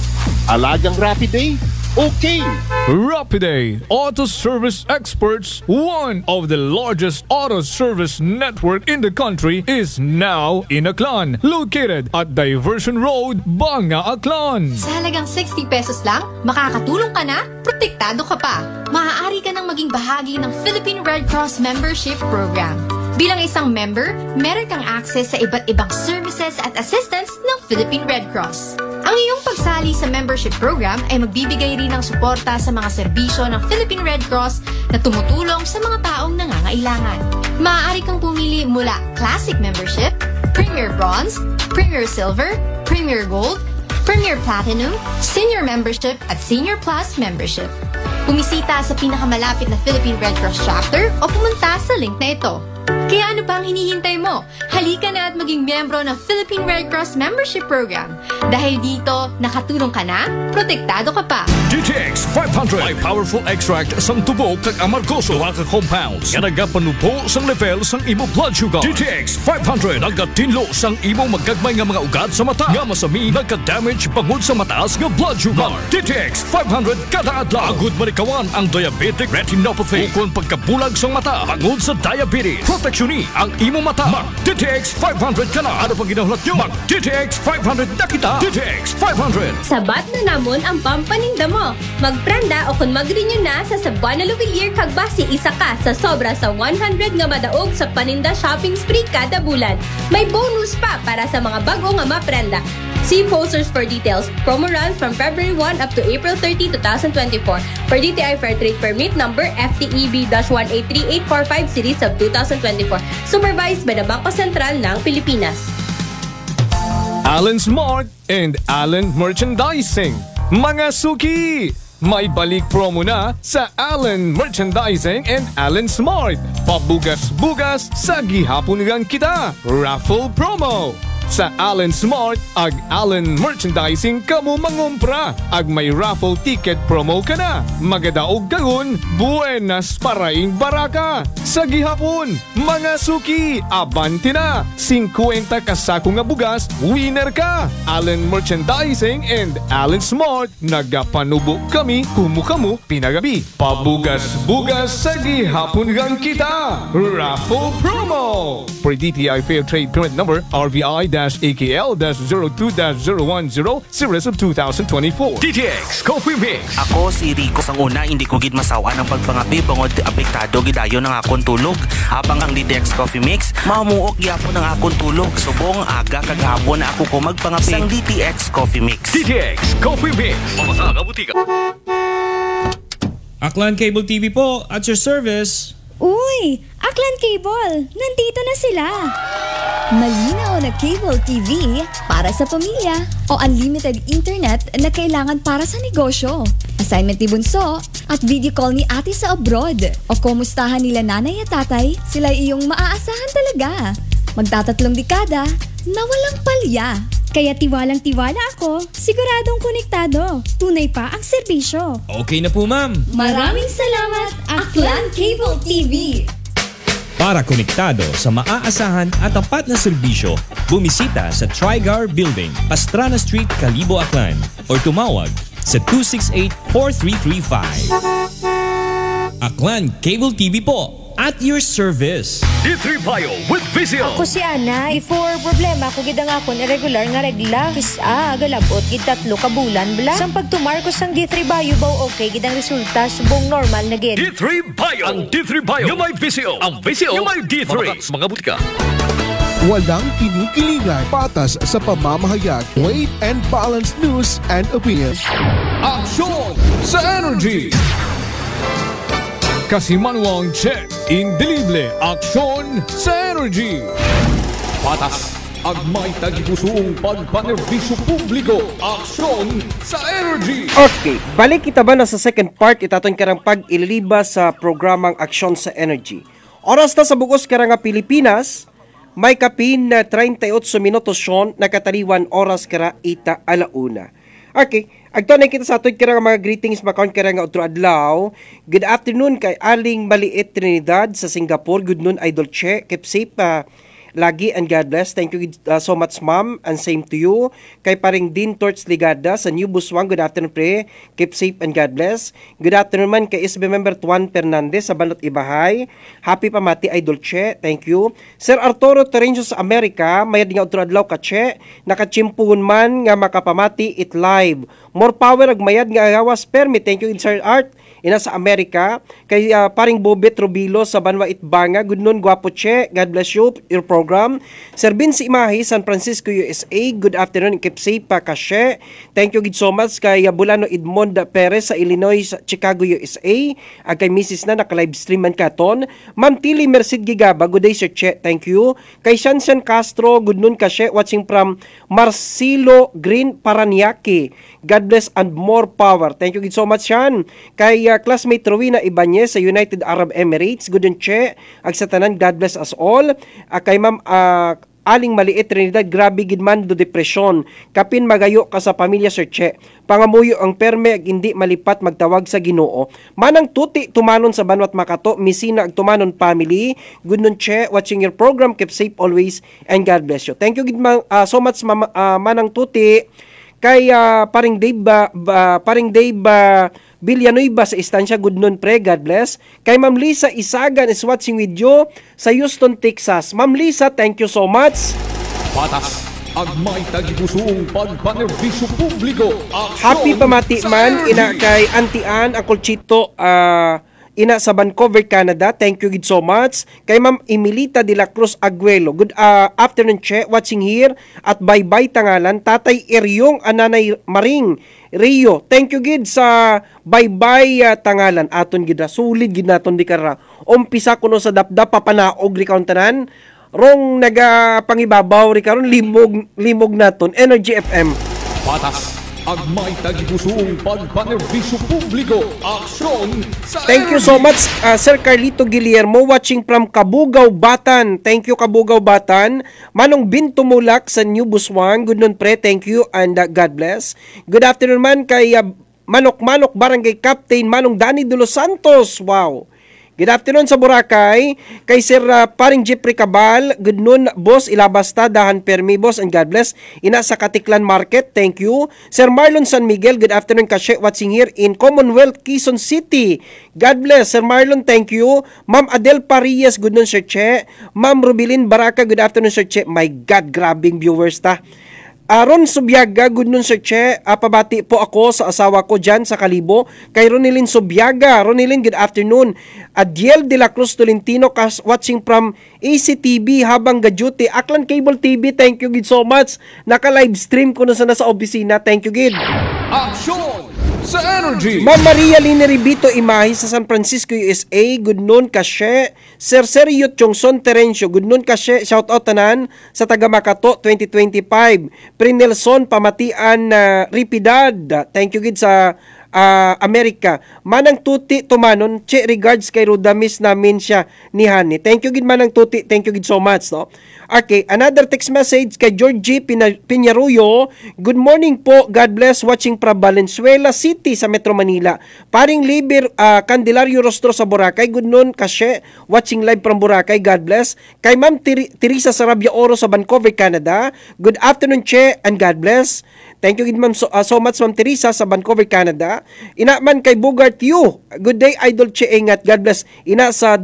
Alagang Rapiday, okay. Rapiday Auto Service Experts, one of the largest auto service network in the country, is now in Aklan, located at Diversion Road, Banga, Aklan. Sa halagang 60 pesos lang, makakatulong ka na, protektado ka pa. Maaari ka nang maging bahagi ng Philippine Red Cross Membership Program. Bilang isang member, meron kang access sa iba't ibang services at assistance ng Philippine Red Cross. Ang iyong pagsali sa membership program ay magbibigay rin ng suporta sa mga serbisyo ng Philippine Red Cross na tumutulong sa mga taong nangangailangan. Maaari kang pumili mula Classic Membership, Premier Bronze, Premier Silver, Premier Gold, Premier Platinum, Senior Membership at Senior Plus Membership. Bumisita sa pinakamalapit na Philippine Red Cross chapter o pumunta sa link na ito. Kaya ano pa ang hinihintay mo? Halika na at maging miyembro ng Philippine Red Cross Membership Program. Dahil dito, nakatulong ka na, protektado ka pa. DTX 500 may powerful extract sang tubo kag amargoso nga ka compounds nga nagapanubo sang level sang imo blood sugar. DTX 500 nagatinlo sang imo magagmay nga mga ugat sa mata nga masami nagka-damage pangod sa mataas nga blood sugar. DTX 500 kada adlaw agud marikawan ang diabetic retinopathy ukon pagkabulag sang mata pangod sa diabetes. Proteksyon ang imo mata. Mag DTX 500 ka na. Ano pang ginahulat nyo? Mag DTX 500 na kita. DTX 500. Sabat na namon ang pampaninda mo. Magprenda o kung mag-renew na sa Cebuana Luwilier kag basi isa ka sa sobra sa 100 nga madaog sa paninda shopping spree kada bulan. May bonus pa para sa mga bago nga maprenda. See posters for details. Promo runs from February 1 up to April 30, 2024. Per DTI Fair Trade Permit number FTEB-1838845 series of 2024. Supervised by the Bangko Sentral ng Pilipinas. Allen Smart and Allen Merchandising. Mga suki! May balik promo na sa Allen Merchandising and Allen Smart. Pabugas-bugas sa gihapon lang kita. Raffle promo. Sa Allen Smart ag Allen Merchandising kamo mangumpra ag may raffle ticket promo ka na. Magadaog karon, buenas paraing baraka. Sa gihapon, mga suki, abante na. 50 kasako nga bugas, winner ka. Allen Merchandising and Allen Smart, nagapanubo kami kumu pinagabi. Pabugas-bugas sa gihapon gang kita. Raffle promo. For DTI Fair Trade Permit number RVI-AKL-02-010 series of 2024. DTX Coffee Mix. Ako si Rico sang una, hindi ko gid masawa ng pagpangapi bangod apektado gidayo ng akong tulog. Habang ang DTX Coffee Mix, mamuok gyapon ng akong tulog. Subong aga kag hapon na ako ko magpangapi sang DTX Coffee Mix. DTX Coffee Mix. Mamasa ka butika. Aklan Cable TV po, at your service. Uy! Aklan Cable! Nandito na sila! Malinaw na cable TV para sa pamilya o unlimited internet na kailangan para sa negosyo. Assignment ni Bunso at video call ni ate sa abroad o kumustahan nila nanay at tatay, sila iyong maaasahan talaga. Magtatatlong dekada na walang palya. Kaya tiwalang-tiwala ako, siguradong konektado. Tunay pa ang serbisyo. Okay na po, ma'am. Maraming salamat, Aklan Cable TV. Para konektado sa maaasahan at tapat na serbisyo, bumisita sa Trigar Building, Pastrana Street, Kalibo, Aklan or tumawag sa 268-4335. Aklan Cable TV po, at your service. D3 Bio with Vizio. Ako si Ana. Before problema ko gidang akon irregular nga regla. Kisa galabot gid 3 ka bulan bla. Sang pagtumar ko sang D3 Bio baw okay gidang resulta subong normal na gid. D3 Bio. Ang D3 Bio yung may Vizio. Ang Vizio yung may D3. Mga butika. Walang kinikilingan, patas sa pamamahayag, weight and balanced news and opinions. Aksyon sa Energy! Kasimanwang check, indelible, aksyon sa Energy! Patas ang may tagipusong pagpanerbisyo publiko, aksyon sa Energy! Okay, balik kita ba na sa second part, itaton karang pag-ililiba sa programang Aksyon sa Energy. Oras na sa bugos karang Pilipinas, may kapin na 38 minutos yon, nakataliwan oras kara ita alauna. Okay, agto na kita sa ato kira mga greetings makon kira nga otro adlaw. Good afternoon kay Aling Maliit Trinidad sa Singapore. Good noon Idol Che. Keep safe lagi and God bless. Thank you so much ma'am and same to you. Kay paring Dean Torch Ligada sa New Buswang. Good afternoon pre. Keep safe and God bless. Good afternoon man kay SB member Juan Fernandez sa Balot Ibahay. Happy pamati Idol Che. Thank you. Sir Arturo Terencio sa Amerika. Mayad nga otro adlaw ka Che. Nakachimpuhon man nga makapamati it live. More power ag mayad nga gawas permit. Thank you Sir Art. Ina sa Amerika. Kay paring Bobet Robilo sa Banwa Itbanga. Good noon Guapo Che. God bless you. Your program. Sir Vince Imahi, San Francisco, USA. Good afternoon. Keep safe pa kashe. Thank you so much kay Bulano Edmond Perez sa Illinois, Chicago, USA. Kay Mrs. na naka-live stream man katon. Ma'am Tili Merced Gigaba. Good day Sir Che. Thank you. Kay Shansan Castro. Good noon kashe. Watching from Marcelo Green Paranaque. God bless and more power. Thank you so much Shan. Kay classmate Rowena Ibanez sa United Arab Emirates. Good noon Che. Ag sa tanan, God bless us all. Kay Ma'am Aling Maliit Trinidad, grabe gidman do depresyon. Kapin magayo ka sa pamilya Sir Che. Pangamuyo ang perme ag hindi malipat magtawag sa Ginoo. Manang tuti tumanon sa Banwat Makato, misina ag tumanon family. Good noon Che, watching your program. Keep safe always and God bless you. Thank you so much Manang tuti. Kay paring Dave Villanueva sa istansya, good noon pre, God bless. Kay Ma'am Lisa Isagan is watching with you sa Houston, Texas. Ma'am Lisa, thank you so much. Patas ang may tagipusong pagpanerbisyo publiko. Happy pamati man ina kay Auntie Ann ang Colchito ina sa Vancouver, Canada. Thank you so much. Kay Ma'am Emilita de la Cruz Aguelo. Good afternoon Che, watching here at bye-bye tangalan. Tatay Eryong Ananay Maring Rio. Thank you gid sa bye-bye tangalan. Aton gid sulit gid naton di kara. Umpisa kuno sa dapdap papanaog ri kauntanan. Rong nagapangibabaw ri karon limog naton Energy FM. Patas ang may tagipusong pagpanerbisyo publiko, aksyon sa Thank you so much Sir Carlito Guillermo watching from Kabugaw, Batan. Thank you Kabugaw, Batan. Manong Bintumulak sa New Buswang. Good noon pre, thank you and God bless. Good afternoon man kay Manok Barangay Captain Manong Danny de los Santos. Wow. Good afternoon sa Boracay. Kay Sir paring Jeffrey Cabal. Good noon, Boss Ilabasta, Dahan Permi, Boss, and God bless. Ina sa Katiklan Market. Thank you. Sir Marlon San Miguel. Good afternoon, Kashe. Watching here in Commonwealth, Quezon City. God bless. Sir Marlon, thank you. Ma'am Adel Parias. Good noon, Sir Che. Ma'am Rubilin Baraka. Good afternoon, Sir Che. My God, grabbing viewers ta. Ron Subiaga, good noon Sir Che. Pabati po ako sa asawa ko dyan sa Kalibo. Kay Ronilyn Subiaga. Ronilyn, good afternoon. Adiel de la Cruz Tolentino, watching from ACTV habang gaduty. Aklan Cable TV, thank you gid so much. Naka-live stream ko na sa nasa opisina. Thank you gid. Aksyon sa Energy. Ma'am Maria Lineribito Imahi sa San Francisco, USA. Good noon kasye. Sir Sergio Chongson Terencio. Good noon kasye. Shout out tanan sa taga Makato 2025. Prinelson Pamatian Ripidad. Thank you gid sa Amerika. Manang tuti tumanon. Che regards kay Rudamis namin siya ni Hani. Thank you gid Manang tuti. Thank you gid so much, no? Okay, another text message kay Georgie Piñaruyo. Good morning po. God bless, watching from Valenzuela City sa Metro Manila. Paring Liber Candelario Rostro sa Boracay. Good noon kasye, watching live from Boracay. God bless. Kay Ma'am Teresa Sarabia Oro sa Vancouver, Canada. Good afternoon, Che, and God bless. Thank you Ma'am so much Ma'am Teresa sa Vancouver, Canada. Ina man kay Bogart Yu. Good day Idol Che, ingat. God bless. Ina sa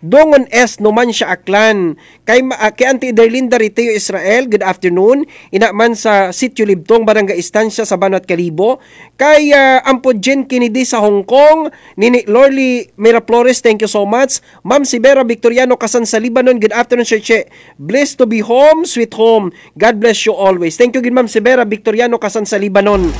Dongon S numan siya Aklan. Kay Auntie Derlinda Riteo Israel, good afternoon. Ina man sa Sitio Libtong, Barangay Estancia sa Banat Calibo. Kay Ampo Jen Kennedy sa Hong Kong. Nini Lorly Miraflores, thank you so much. Ma'am Sibera Victoriano Kasan sa Libanon, good afternoon Sir Che. Blessed to be home, sweet home. God bless you always. Thank you Ma'am Sibera Victoriano Kasan sa Libanon.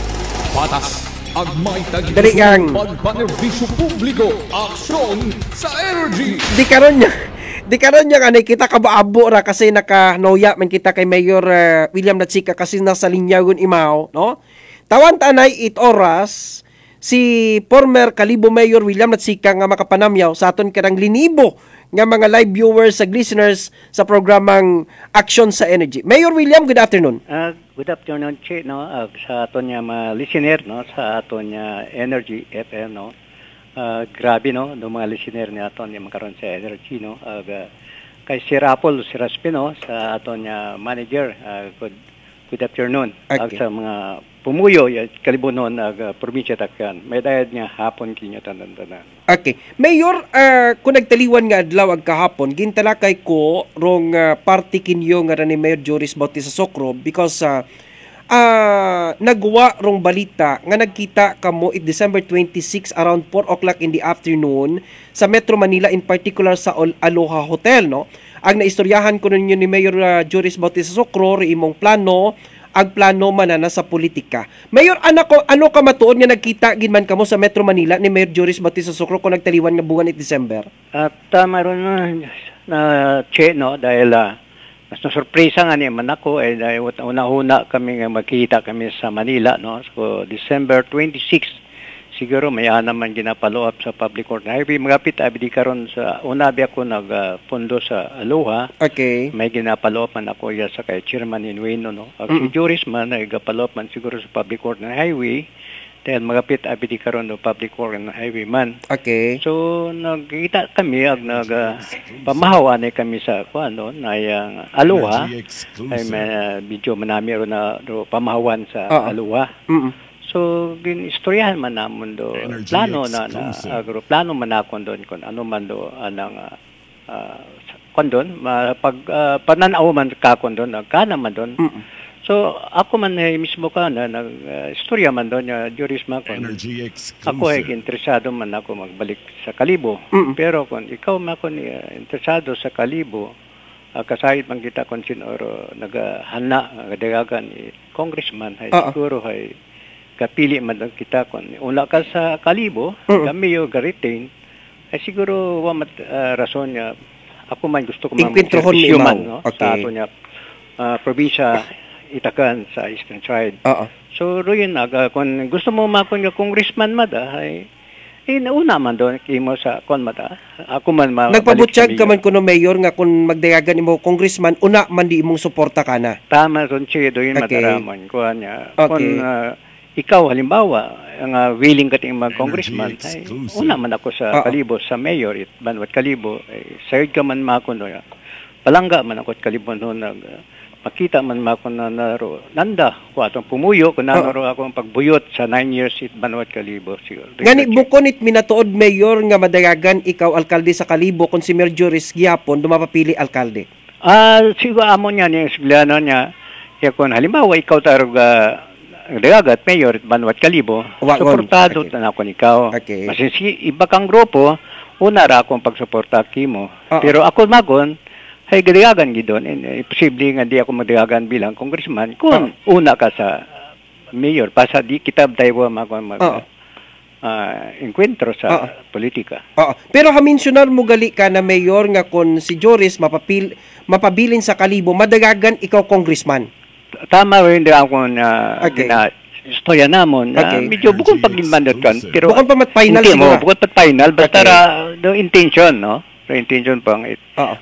Patas ang may Daligang pagpanerbisyo publiko, aksyon sa Energy. Di karon niya kanay kita kabaabo ra kasi nakanoya man kita kay Mayor William Natsika kasi nasa linyagon imaw, no? Tawan tanay 8 oras si former Kalibo Mayor William Natsika nga makapanamyaw sa aton karang linibo nga mga live viewers sa listeners sa programang Aksyon sa Energy. Mayor William, good afternoon. Good afternoon, Che, no? Sa aton nga mga listener, no? Sa aton nga Energy FM, no? Grabe, no? No mga listener ni aton nga makaroon sa Energy, no? Kay Sir Apple, Sir Raspino, sa aton nga manager, good afternoon. Okay. Sa mga pumuyo, Kalibo noon, probinsya Takyan. May dayad nga hapon kinyo tanan-tanan. Okay. Mayor, kung nagtaliwan nga adlaw ag kahapon, gintalakay ko rong party kinyo nga ni Mayor Joris Bautista Socro because nagwa rong balita nga nagkita kamo it December 26 around 4 o'clock in the afternoon sa Metro Manila, in particular sa Aloha Hotel, no? Ang naistoryahan ko ninyo ni Mayor Joris Bautista Socro imong plano ag plano man na sa politika. Mayor, ano ka matuod nga nagkita ginman kamo sa Metro Manila ni Mayor Joris Bautista Socro kung nagtaliwan nga buwan it December? Tama ron na Che, no? Dahil mas nasurpresa nga naman ako dahil una-una kami nga magkita kami sa Manila, no? So December 26 siguro may naman ginapalo up sa public court na highway. Magapit abdi karon sa unabi ako nagpundo sa Aloha. Okay. May ginapalo up man ako ya sa kay Chairman Inueno, no? Si Joris man nagapalo up man siguro sa public court na highway. Dahil magapit abdi karon no public court na highway man. Okay. So nagkita kami ag pamahawan kami sa kuano na yang Aloha. Ay may video manami ro na pamahawan sa Aloha. So, ginistoryahan man namon do plano plano man nakon doon kung ano man do anang kondon pananaw man ka kondon kana man doon. So, ako man mismo ka na nag-istorya man doon Joris man kon. Ako ay interesado man ako magbalik sa Kalibo. Pero kung ikaw man kon interesado sa Kalibo, kasahit man kita kung sinoro naghana nagadagan ni congressman ay siguro ay kapili man lang kita kon una ka sa Kalibo, kami yung garitain, ay siguro wamat rason niya ako man gusto ko man no? Okay. Sa ato niya probinsya Itacan sa Eastern Side. So roon kung gusto mo makon nga congressman mada ay nauna man doon kimo sa kon mata. Ako man nagpabutyag ka man kuno mayor nga kung magdayagan imo congressman una man di imong suporta kana. Tama ron siya doon mataraman ko niya. Kung ikaw halimbawa ang willing kating mag congressman ay una man ako sa Kalibo sa mayor it Banwat Kalibo ay side ka man mako no palangga man ako at Kalibo no makita man mako na naro nanda ko atong pumuyo kun naro ako ang pagbuyot sa 9 years it Banwat Kalibo siguro gani bukon it minatuod mayor nga madayagan ikaw alkalde sa Kalibo kung si Mayor Joris gyapon dumapapili alkalde siguro amon niya ni sublano niya kung halimbawa ikaw tarog dagat mayor Banwat Kalibo suportado na ako nikaw masisi iba kang grupo una ra akong pagsuporta kimo pero ako magon ay gadagan gidon posible nga di ako magdayagan bilang congressman kung una ka sa mayor pasa di kita tayo encuentro sa politika. Pero haminsunar mo gali ka na mayor nga kon si Joris mapabilin sa Kalibo, madagagan ikaw congressman. Tama rin ako na istorya namon. Medyo bukod pag-imandot kan. Pero bukod pa mat-final siguro. Bukod pa-final. Basta the intention, no? The intention pang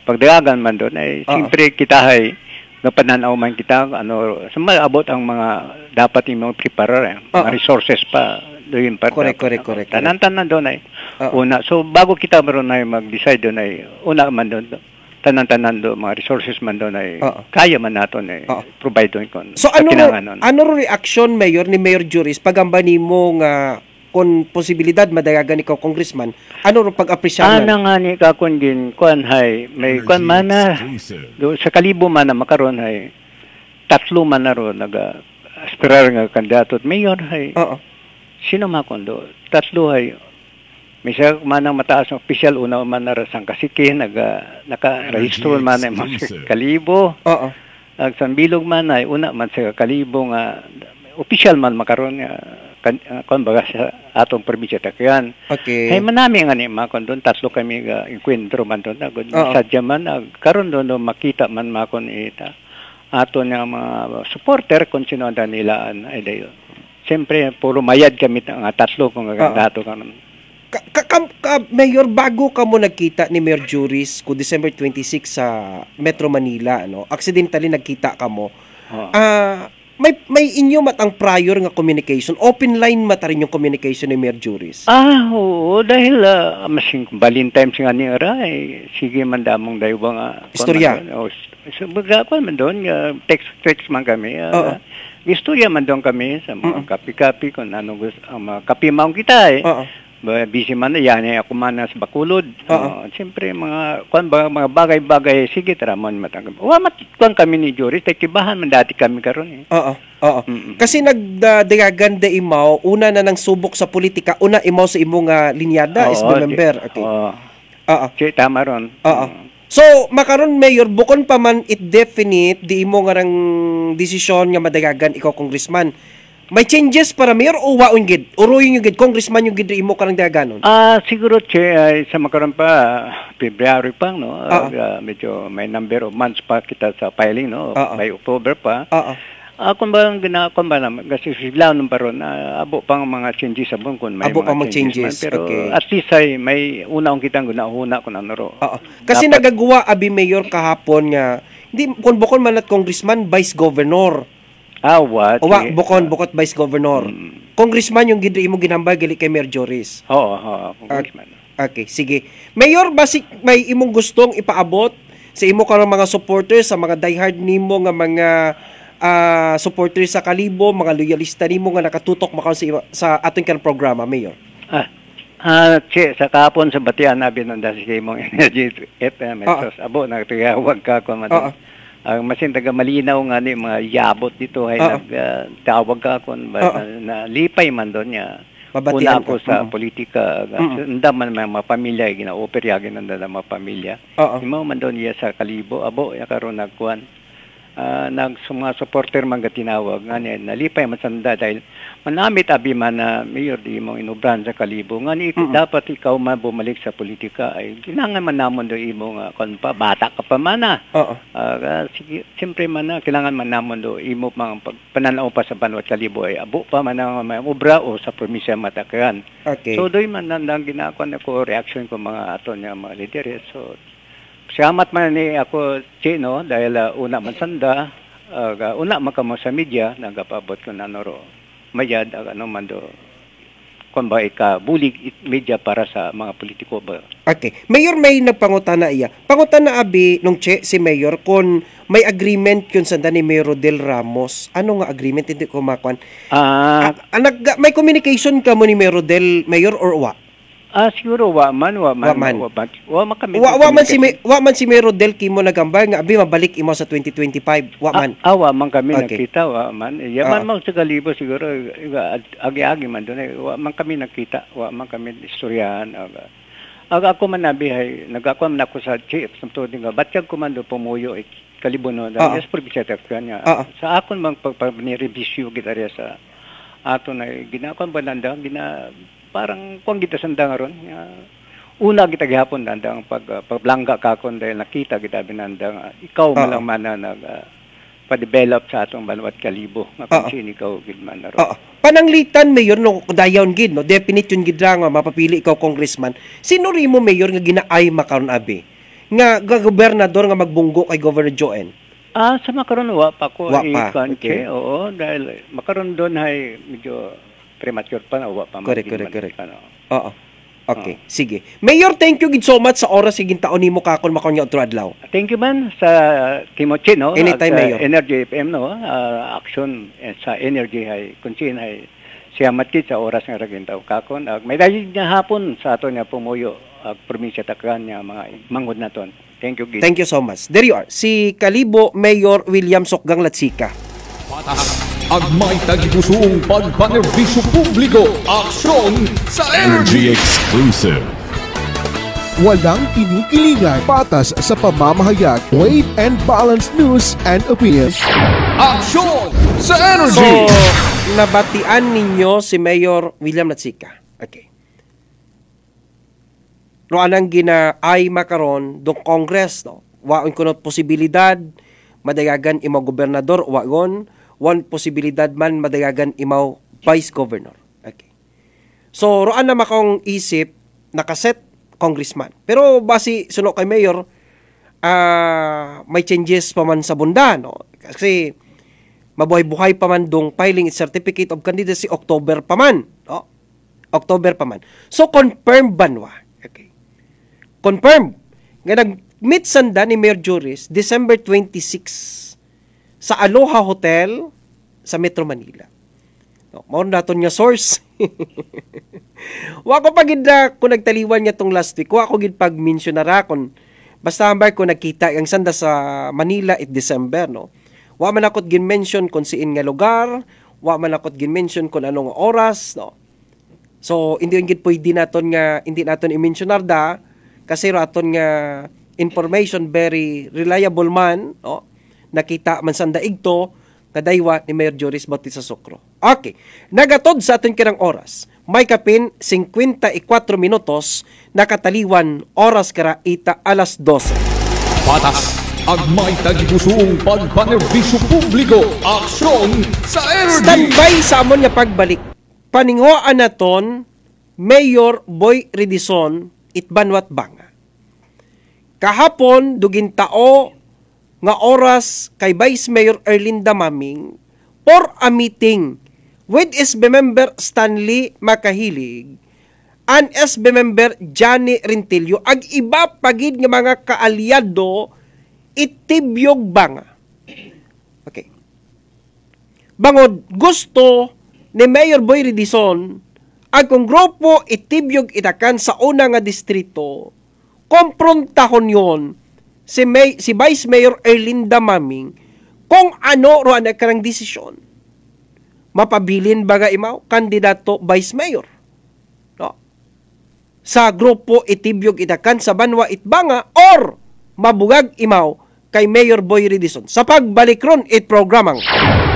pagdagagan man doon ay siyempre kita ay napananaw man kita sa malabot ang mga dapat yung preparar mga resources pa doon pa. Correct. Tanan doon ay una. So bago kita meron ay mag-decide doon ay una man doon tanan do mga resources man doon ay kaya man naton ay provide doon kon. So ano reaction mayor ni Mayor Joris pagamba nimo nga kon posibilidad madagagan ikaw congressman, ano ro pag-apresyahan? Ana nga ni ka kun gin kuan hay may kuan man na do sa Kalibo man na makaron hay tatlo man na ro aspirar nga kandidato at mayor hay. Sino man kon do tatlo hay may siya man ang mataas ng opisyal una man na rasang kasiki naka-register man ay mga Kalibo. Ang Sambilog man ay una man sa Kalibo nga opisyal man makaron nga kon baga sa atong probinsya takyan. Hay manami nga ni makon doon tatlo kami ga encuentro man doon sadya man karon doon makita man makon ita aton nga mga supporter kung sino ang nilaan ay dayo. Siyempre puro mayad kami nga tatlo kung dato karon. Mayor, bago ka mo nagkita ni Mayor Joris ko December 26 sa Metro Manila, accidentally nagkita ka mo. May inyo matang prior nga communication, open line mata rin yung communication ni Mayor Joris. Oo, dahil masing balintime nga ni Ara, sige man damong dayo ba nga istorya. So bagapon man doon, text man kami. Istorya man doon kami sa mga kapi-kapi kung ano gusto, mga kapi maong kita busy man na yan ako man sa Bacolod. Siyempre mga bagay-bagay sige tramon matanggap. Kuan kami ni Joris kibahan man dati kami karon Kasi nagdagaganda imaw una na nang subok sa politika, una imaw sa imong linyada is member. Okay. Tama ron. So makaron mayor bukon pa man it definite di imo nga rang desisyon nga madagagan ikaw congressman. May changes para mayor o waon gid? Uroyin yung gid congressman yung gid imo karang daganon? Siguro sa makaron pa February pa medyo may number of months pa kita sa filing by October pa. Kung ba ginakon ba naman kasi siglaw nung paron abo pang mga changes sabon kun may mga changes. Pero at least ay may una kitang gunahuna kun ano ro. Kasi nagagawa abi mayor kahapon nga hindi kun bukon man at congressman vice governor. Bukod Vice Governor. Congressman yung gidri imo ginambay gali kay Mayor Joris. Congressman. Okay, sige. Mayor, basic may imong gustong ipaabot sa imo karang mga supporters, sa mga diehard nimo nga mga supporters sa Kalibo, mga loyalista nimo nga nakatutok makaw sa ating kanang programa, Mayor. Sa kahapon sa Batian nabi nanda si imong Energy FM abo nagtawag ka ko man. Ang masin taga malinaw nga ni mga yabot dito ay nagtawag ka kon na lipay man doon niya. Una ako sa politika ndaman mga pamilya gina-offer yagin nanda mga pamilya. Imo man doon niya sa Kalibo abo ya karon nagkuan mga supporter man tinawag nga niya nalipay man sanda dahil manamit abi man na mayor di mo inubran sa Kalibo nga ni dapat ikaw man bumalik sa politika ay kailangan man namon do imo nga kon pa bata ka pa man sige siyempre man kailangan man namon do imo mang pananaw pa sa banwat Kalibo ay abo pa man ang obra o sa probinsya Matakan. So doy man nang ginakon ako reaction ko mga aton nga mga leader. So salamat man ni ako Chino dahil una man sanda una man kamo sa media nagapabot ko na noro mayad ano man do kun ba bulig media para sa mga politiko ba. Okay. Mayor may nagpangutana iya. Pangutana abi nung si Mayor kun may agreement yun sanda ni Mayor Rodel Ramos. Ano nga agreement hindi ko makuan? May communication ka mo ni Mayor Rodel Mayor or wa? Siguro wa man si Mayor Rodel kimo nagambay nga abi mabalik imo sa 2025 wa man. Wa man kami nakita wa man. Yaman mo sa Kalibo siguro agi-agi man doon wa man kami nakita wa man kami istoryahan. Ako man nabihay nagakuan man ako sa chief samtod nga batyag ko man do pumuyo Kalibo no. Yes probinsya ta kanya. Sa akon mang pagpani-review gid area sa ato na ginakuan ba nandang parang kuang kita sandang ron. Una kita gihapon nandang paglangga ka kon dahil nakita kita binandang ikaw malang man nag pa-develop sa atong Banwat Kalibo nga kung sino ikaw gid man ron. Pananglitan mayor no dayon gid no definite yun gid nga mapapili ikaw congressman. Sino ri mo mayor nga ginaay makaron abi nga gobernador nga magbunggo kay Governor Joen? Sa makaron wa pa ko okay. Oo, dahil makaron doon ay medyo premature pa na wa pa. Correct. Oo. Okay, sige. Mayor, thank you gid so much sa oras siging taon nimo kakon makaon nga otro adlaw. Thank you man sa Kimochi no. Anytime, Mayor. Energy FM no. Action sa energy hay kunsin hay siya matkit sa oras nga ragintaw kakon. May dahil nga hapon sa ato nga pumuyo probinsya Tacloban nga mga mangod naton. Thank you, Gid. Thank you so much. There you are. Si Kalibo Mayor William Sokgang Latsika. Agmay tagipusoong pagpanerbisyo publiko. Aksyon sa Energy Exclusive. Walang kinikilingan, patas sa pamamahayag, weight and balanced news and opinions. Aksyon sa Energy! So, nabatian ninyo si Mayor William Latsika. Okay. No anang ginaay makaron dong Congress no. Waon kuno posibilidad madayagan imaw gobernador wagon, one posibilidad man madayagan imaw vice governor. Okay. So roan na makong isip nakaset congressman. Pero basi suno kay mayor may changes pa man sa bunda no. Kasi mabuhay-buhay pa man dong filing certificate of candidacy October pa man, no? October pa man. So confirm banwa. Okay. Confirm nga nag-meet sanda ni Mayor Juris December 26 sa Aloha Hotel sa Metro Manila. No, mao naton nga source. Wa ko pagid na kung nagtaliwan niya tong last week, wa ko gid pag-mention na ra kon basta ambay ko nakita ang sanda sa Manila it December no. Wa man akot gin-mention kung siin nga lugar, wa man akot gin-mention kung anong oras no. So hindi gid pwede naton nga hindi naton i-mentionar da kasi raton nga information very reliable man no. Nakita man sanda igto kadaywa ni Mayor Joris Bautista Sokro. Okay, nagatod sa aton kirang oras. May kapin 54 minutos nakataliwan oras kara ita alas 12. Patas agmay tagipusoong pagpanerbisyo publiko. Aksyon sa Energy! Standby sa amon nga pagbalik. Paninguan naton Mayor Boy Redison Itbanwat Banga. Kahapon dugin tao nga oras kay Vice Mayor Erlinda Maming for a meeting with SB member Stanley Makahilig and SB member Johnny Rentillo ag iba pagid nga mga kaalyado itibyog Banga. Okay. Bangod gusto ni Mayor Boy Redison ag kung grupo itibyog itakan sa una nga distrito komprontahon yon si Vice Mayor Erlinda Maming kung ano ro ang karang desisyon. Mapabilin baga imaw kandidato Vice Mayor. No? Sa grupo itibyog itakan sa Banwa Itbanga or mabugag imaw kay Mayor Boy Redison. Sa pagbalik ron programang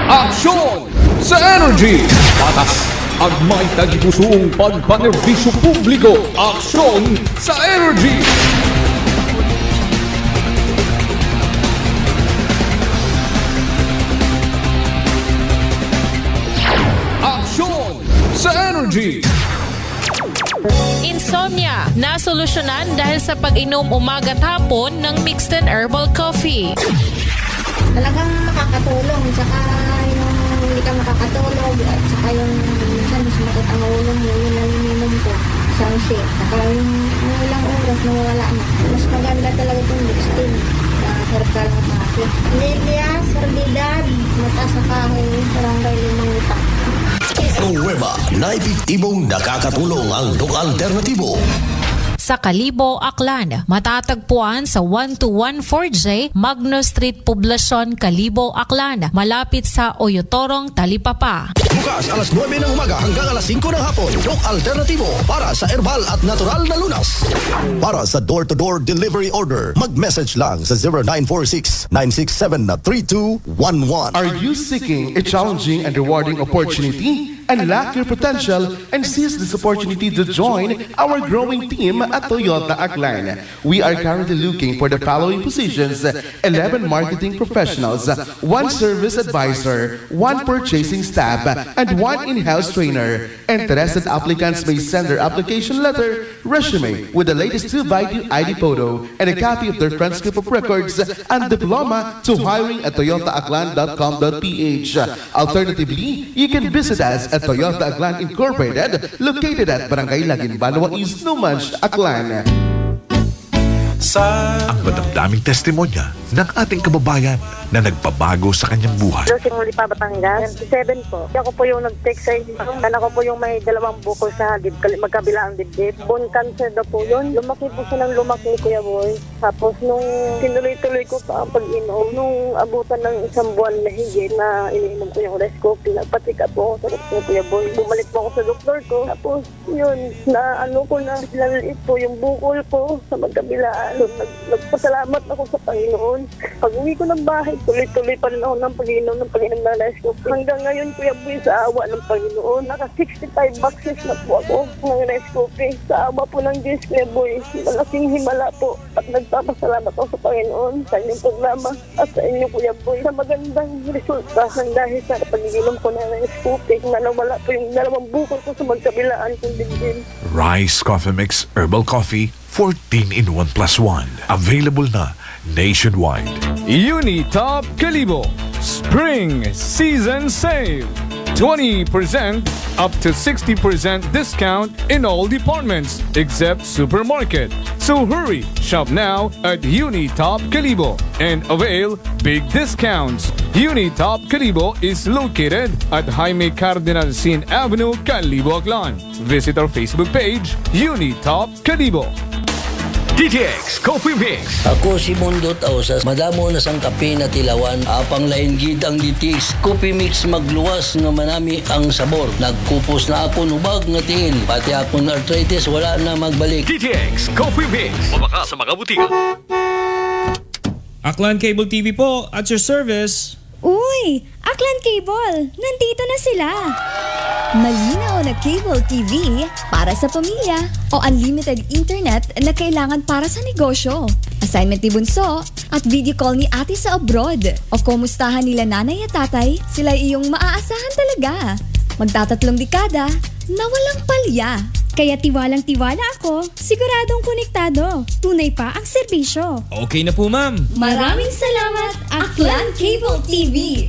Aksyon sa Energy! Patas agmay tagipusoong pagpanerbisyo publiko. Aksyon sa Energy! Aksyon sa Energy! Insomnia, nasolusyonan dahil sa pag-inom umaga at hapon ng mixed and herbal coffee. Talagang makakatulong, saka yung hindi ka makakatulog, at saka yung minsan mas matot ang ulo mo, yun ang minimum ko, isang shake. Saka yung ilang oras nawawala na. Mas maganda talaga itong mixed herbal coffee. Lilia, Sardidad, mata sa kahoy, barangay 5 utang. Nueva na epektibong nakakatulong ang alternatibo. Sa Kalibo, Aklan, matatagpuan sa 1214J Magnus Street, Poblacion, Kalibo, Aklan, malapit sa Oyotorong, Talipapa. Bukas alas 9 ng umaga hanggang alas 5 ng hapon. Dok alternatibo para sa herbal at natural na lunas. Para sa door-to-door delivery order, mag-message lang sa 0946-967-3211. Are you seeking a challenging and rewarding opportunity unlock your potential, and seize this opportunity to join our growing team at Toyota Aklan. We are currently looking for the following positions: 11 marketing professionals, 1 service advisor, 1 purchasing staff, and 1 in-house trainer. Interested applicants may send their application letter, resume with the latest 2x2 ID photo, and a copy of their transcript of records and diploma to hiring@toyotaaklan.com.ph. Alternatively, you can visit us at Toyota Aklan Incorporated, located at Barangay Lagin, Balawa East, Numancia, Aklan. Ang madamdaming testimonya ng ating kababayan na nagpabago sa kanyang buhay. Simuli pa Batangas, 7 po. Ako po yung nag-text sa inyo. Ako po yung may 2 bukol sa magkabila ang dibdib. Bone cancer na po yun. Lumaki po siya ng lumaki, Kuya Boy. Tapos nung tinuloy-tuloy ko pa ang pag-inom, nung abutan ng 1 buwan na higit na iniinom ko yung Rescopy, nagpatika po ako sa doktor, Kuya Boy. Bumalik po ako sa doktor ko. Tapos yun, naliliit po yung bukol ko sa magkabilaan. Nagpasalamat ako sa Panginoon. Pag uwi ko ng bahay, tuloy-tuloy pa rin ako ng pag-inom ng Rescopy. Hanggang ngayon, Kuya Boy, sa awa ng Panginoon, naka 65 boxes na po ako ng Rescopy. Sa awa po ng Diyos, Kuya Boy, malaking himala po. At nagpapasalamat ako sa Panginoon sa inyong programa at sa inyo, Kuya Boy, sa magandang resulta dahil sa pag-inom ko ng Rescopy na nawala po yung 2 bukol ko sa magkabilaan kong dibdib. Rice Coffee Mix Herbal Coffee 14-in-1+1. Available na nationwide. Unitop Kalibo Spring Season Save. 20% up to 60% discount in all departments except supermarket. So hurry, shop now at Unitop Kalibo and avail big discounts. Unitop Kalibo is located at Jaime Cardinal Sin Avenue, Kalibo, Aklan. Visit our Facebook page, Unitop Kalibo. DTX Coffee Mix. Ako si Mondot Ausas, madamo na sang kape na tilawan, apang lain gid ang DTX Coffee Mix magluwas nga manami ang sabor. Nagkupos na ako nubag nga tiil, pati akong arthritis wala na magbalik. DTX Coffee Mix. Mabaka sa mga butika. Aklan Cable TV po, at your service. Uy! Aklan Cable! Nandito na sila! Malinaw na cable TV para sa pamilya o unlimited internet na kailangan para sa negosyo. Assignment ni Bunso at video call ni ate sa abroad. O kumustahan nila nanay at tatay, sila iyong maaasahan talaga. Magtatatlong dekada na walang palya. Kaya tiwalang-tiwala ako, siguradong konektado. Tunay pa ang serbisyo. Okay na po, ma'am. Maraming salamat, Aklan Cable TV.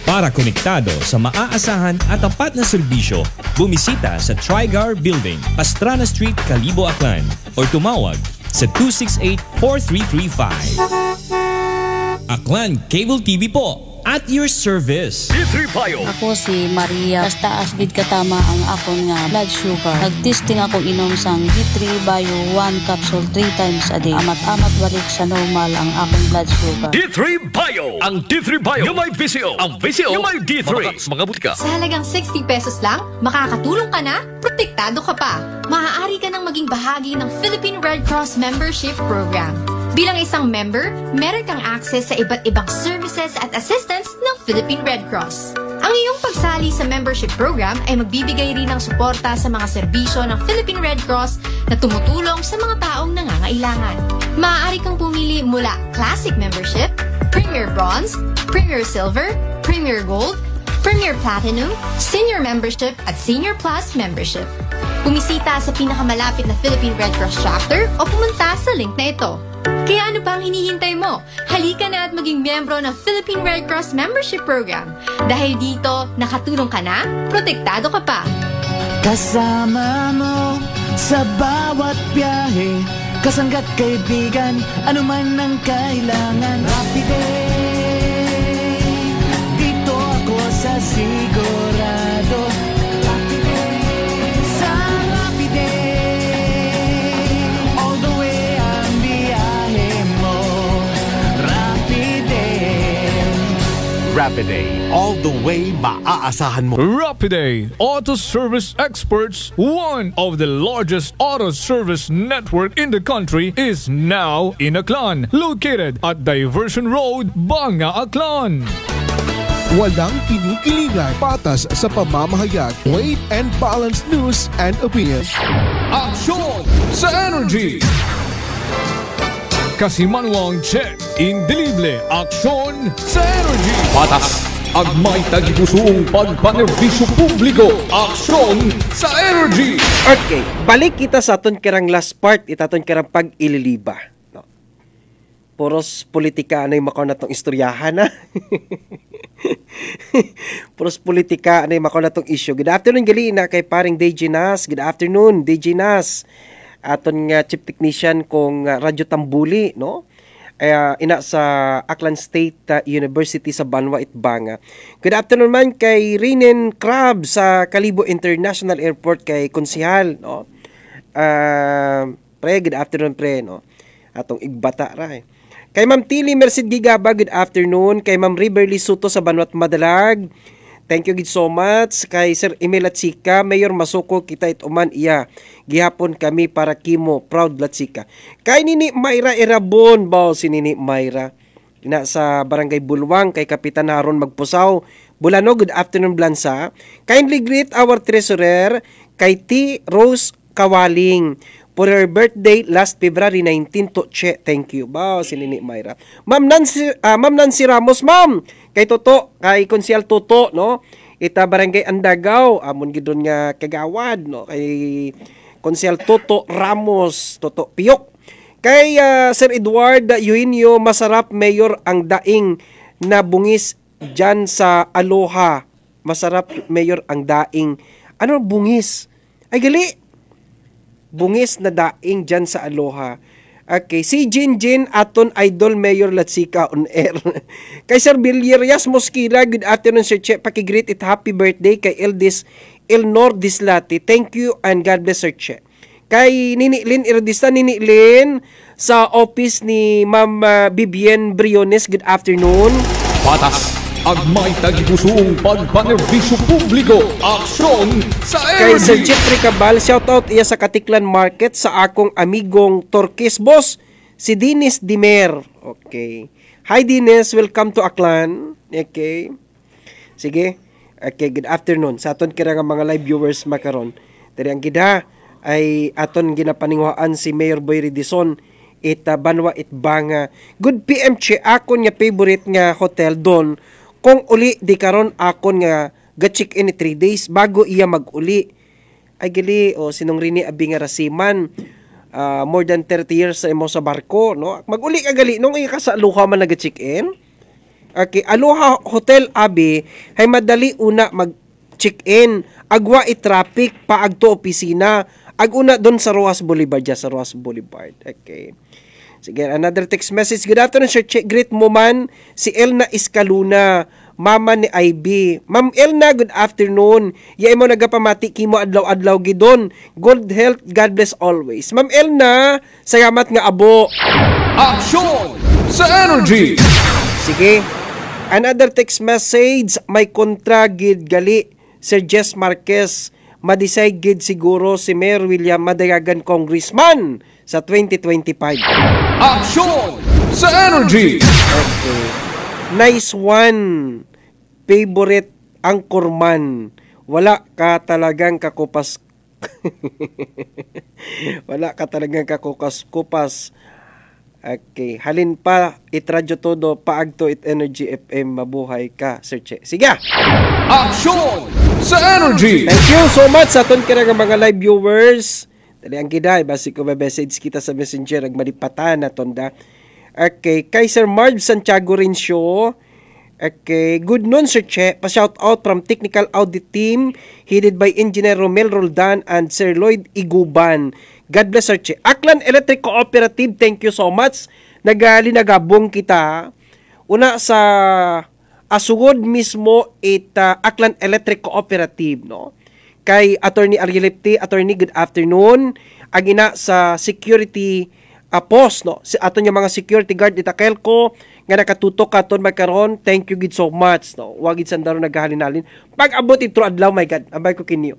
Para konektado sa maaasahan at tapat na serbisyo, bumisita sa Trigar Building, Pastrana Street, Kalibo, Aklan or tumawag sa 268-4335. Aklan Cable TV po, at your service. D3 Bio. Ako si Maria. Basta asbid katama ang akong nga blood sugar. Nagtesting ako inom sang D3 Bio 1 capsule 3 times a day. Amat-amat balik sa normal ang akong blood sugar. D3 Bio. Ang D3 Bio yung may VCO. Ang VCO yung may D3. Mga butika. Sa halagang 60 pesos lang, makakatulong ka na, protektado ka pa. Maaari ka nang maging bahagi ng Philippine Red Cross Membership Program. Bilang isang member, meron kang access sa iba't ibang services at assistance ng Philippine Red Cross. Ang iyong pagsali sa membership program ay magbibigay rin ng suporta sa mga serbisyo ng Philippine Red Cross na tumutulong sa mga taong nangangailangan. Maaari kang pumili mula Classic Membership, Premier Bronze, Premier Silver, Premier Gold, Premier Platinum, Senior Membership at Senior Plus Membership. Bumisita sa pinakamalapit na Philippine Red Cross chapter o pumunta sa link na ito. Kaya ano pa ang hinihintay mo? Halika na at maging miyembro ng Philippine Red Cross Membership Program. Dahil dito, nakatulong ka na, protektado ka pa. Kasama mo sa bawat biyahe, kasanggat kaibigan, anuman ang kailangan. Rapid Day, dito ako sa sigurado. Rapid Day, sa Rapid Day, all the way ang biyahe mo. Rapid Day. Rapid Day, all the way maaasahan mo. Rapid Day Auto Service Experts, one of the largest auto service network in the country, is now in Aklan, located at Diversion Road, Banga, Aklan. Walang kinikilingan, patas sa pamamahayag, weight and balanced news and opinions. Aksyon sa Energy! Kasimanwang check, indelible, aksyon sa Energy! Patas! Agmay tagipusong pagpanerbisyo publiko, aksyon sa Energy! Okay, balik kita sa aton kirang last part, itaton kirang pag-ililiba. No? Puros politika na yung makaw na itong istoryahan, ha? Puros politika na yung makaw na itong issue. Good afternoon, gali na kay paring DJ Nas. Good afternoon, DJ Nas. Aton nga chief technician kong Radyo Tambuli, no? Ina sa Aklan State University sa Banwa, Itbanga. Good afternoon man kay Rinen Crab sa Kalibo International Airport, kay Konsihal, no? Pre, good afternoon, pre, no? Atong igbata ra. Kay Ma'am Tili Merced Gigaba, good afternoon. Kay Ma'am Riverly Soto sa Banwat Madalag, thank you so much. Kay Sir Emil Latsika, Mayor Masuko, kita ituman iya. Gihapon kami para kimo, proud Latsika. Kay Nini Mayra Irabon, bao si Nini Mayra. Ina sa Barangay Bulwang, kay Kapitan Haron Magpusaw. Bulano, good afternoon, Blansa. Kindly greet our treasurer, kay T. Rose Kawaling, for her birthday last February 19 to Che. Thank you. Bao si Nini Mayra. Ma'am Nancy Ramos, ma'am. Kay Toto, kay Konsyal Toto, no? Ita Barangay Andagaw, amon gidon nga kagawad, no? Kay Konsyal Toto Ramos, Toto Piyok. Kay Sir Edward Eugenio Masarap, Mayor ang daing na bungis dyan sa Aloha. Masarap, Mayor ang daing. Ano bungis? Ay gali. Bungis na daing dyan sa Aloha. Okay, si Jinjin aton idol Mayor Latsika on air. Kay Sir Villerias Mosquila, good afternoon Sir Che. Pakigreet it happy birthday kay Eldis Elnor Dislati. Thank you and God bless Sir Che. Kay Nini Lynn Irodista, Nini Lynn sa office ni Ma'am Vivian Briones, good afternoon. Patas! Agmay tagipusong pagpanerbisyo publiko, aksyon sa Energy! Kay Sir Jeffrey Cabal, shoutout iya sa Katiklan Market sa akong amigong Torquis Boss, si Dinis Dimer. Okay. Hi Dinis, welcome to Aklan. Okay. Sige. Okay, good afternoon. Sa aton kira nga mga live viewers makaron. Diri ang gida ay aton ginapaningwaan si Mayor Boy Redison ita Banwa Itbanga. Good PM che, akon nga favorite nga hotel don. Kung uli di karon akon nga ga-check in 3 days bago iya mag-uli. Ay gali o sinong rini abi nga rasiman, more than 30 years sa imo sa barko, no? Mag-uli ka gali nung iya ka sa Aloha man nag-check in. Okay, Aloha Hotel abi hay madali una mag-check in, agwa i-traffic paagto opisina, aguna don sa Rojas Boulevard, sa Rojas Boulevard. Okay. Sige, another text message. Good afternoon, Sir Che. Greet mo man si Elna Iscaluna, mama ni IB. Ma'am Elna, good afternoon. Yay mo nagapamati kimo adlaw-adlaw gidon. Good health, God bless always. Ma'am Elna, salamat nga abo. Aksyon sa Energy! Sige. Another text message. May kontra gid gali Sir Jess Marquez. Madisay gid siguro si Mayor William Madayagan Congressman sa 2025. Aksyon sa Energy! Okay. Nice one. Favorite anchorman. Wala ka talagang kakupas. Wala ka talagang kakupas-kupas. Okay. Halin pa, itradyo todo, paagto it Energy FM, mabuhay ka, Sir Che. Sige! Aksyon sa Energy! Thank you so much sa aton kira nga mga live viewers. Dali ang giday, basi ko message kita sa messenger, agmalipatan na tonda. Okay, kay Sir Marv Santiago Rincio. Okay, good noon Sir Che. Pa-shout out from Technical Audit Team, headed by Engineer Romel Roldan and Sir Lloyd Iguban. God bless Sir Che. Aklan Electric Cooperative, thank you so much. Nagabong kita. Una sa asugod mismo Aklan Electric Cooperative, no? Kay Attorney Arielipti, Attorney, good afternoon. Agina sa security post, no? Si aton yung mga security guard itakelko nga nakatutok katon magkaron. Thank you gid so much, no? Wagid sandaro naghahalin-halin. Pag abot itro adlaw, my God, abay ko kinyo.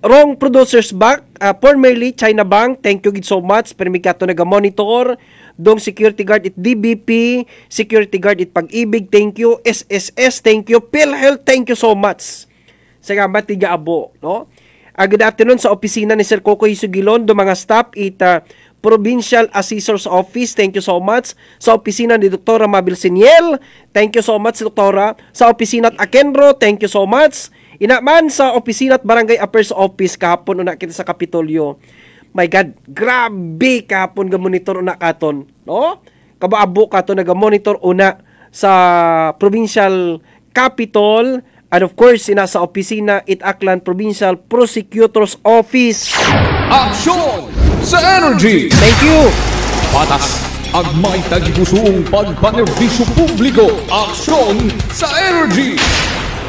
Wrong Producers Back, formerly China Bank, thank you gid so much. Permikato naga-monitor. Dong Security Guard it DBP, Security Guard it Pag-ibig, thank you. SSS, thank you. PhilHealth, thank you so much. Salamat tiga abo, no? Good afternoon sa opisina ni Sir Coco Hisugilon, do mga staff it Provincial Assessor's Office, thank you so much. Sa opisina ni Dr. Mabel Siniel, thank you so much, Doktora. Sa opisina at Akenro, thank you so much. Inaman sa opisina at Barangay Affairs Office, kahapon una kita sa Kapitolyo. My God, grabe kahapon ga-monitor una katon, no? Kabaabo katon naga-monitor una sa Provincial Capitol, and of course, sa opisina it Aklan Provincial Prosecutor's Office. Aksyon sa Energy! Thank you! Patas ang may tagipusong pagpanerbisyo publiko. Aksyon sa Energy!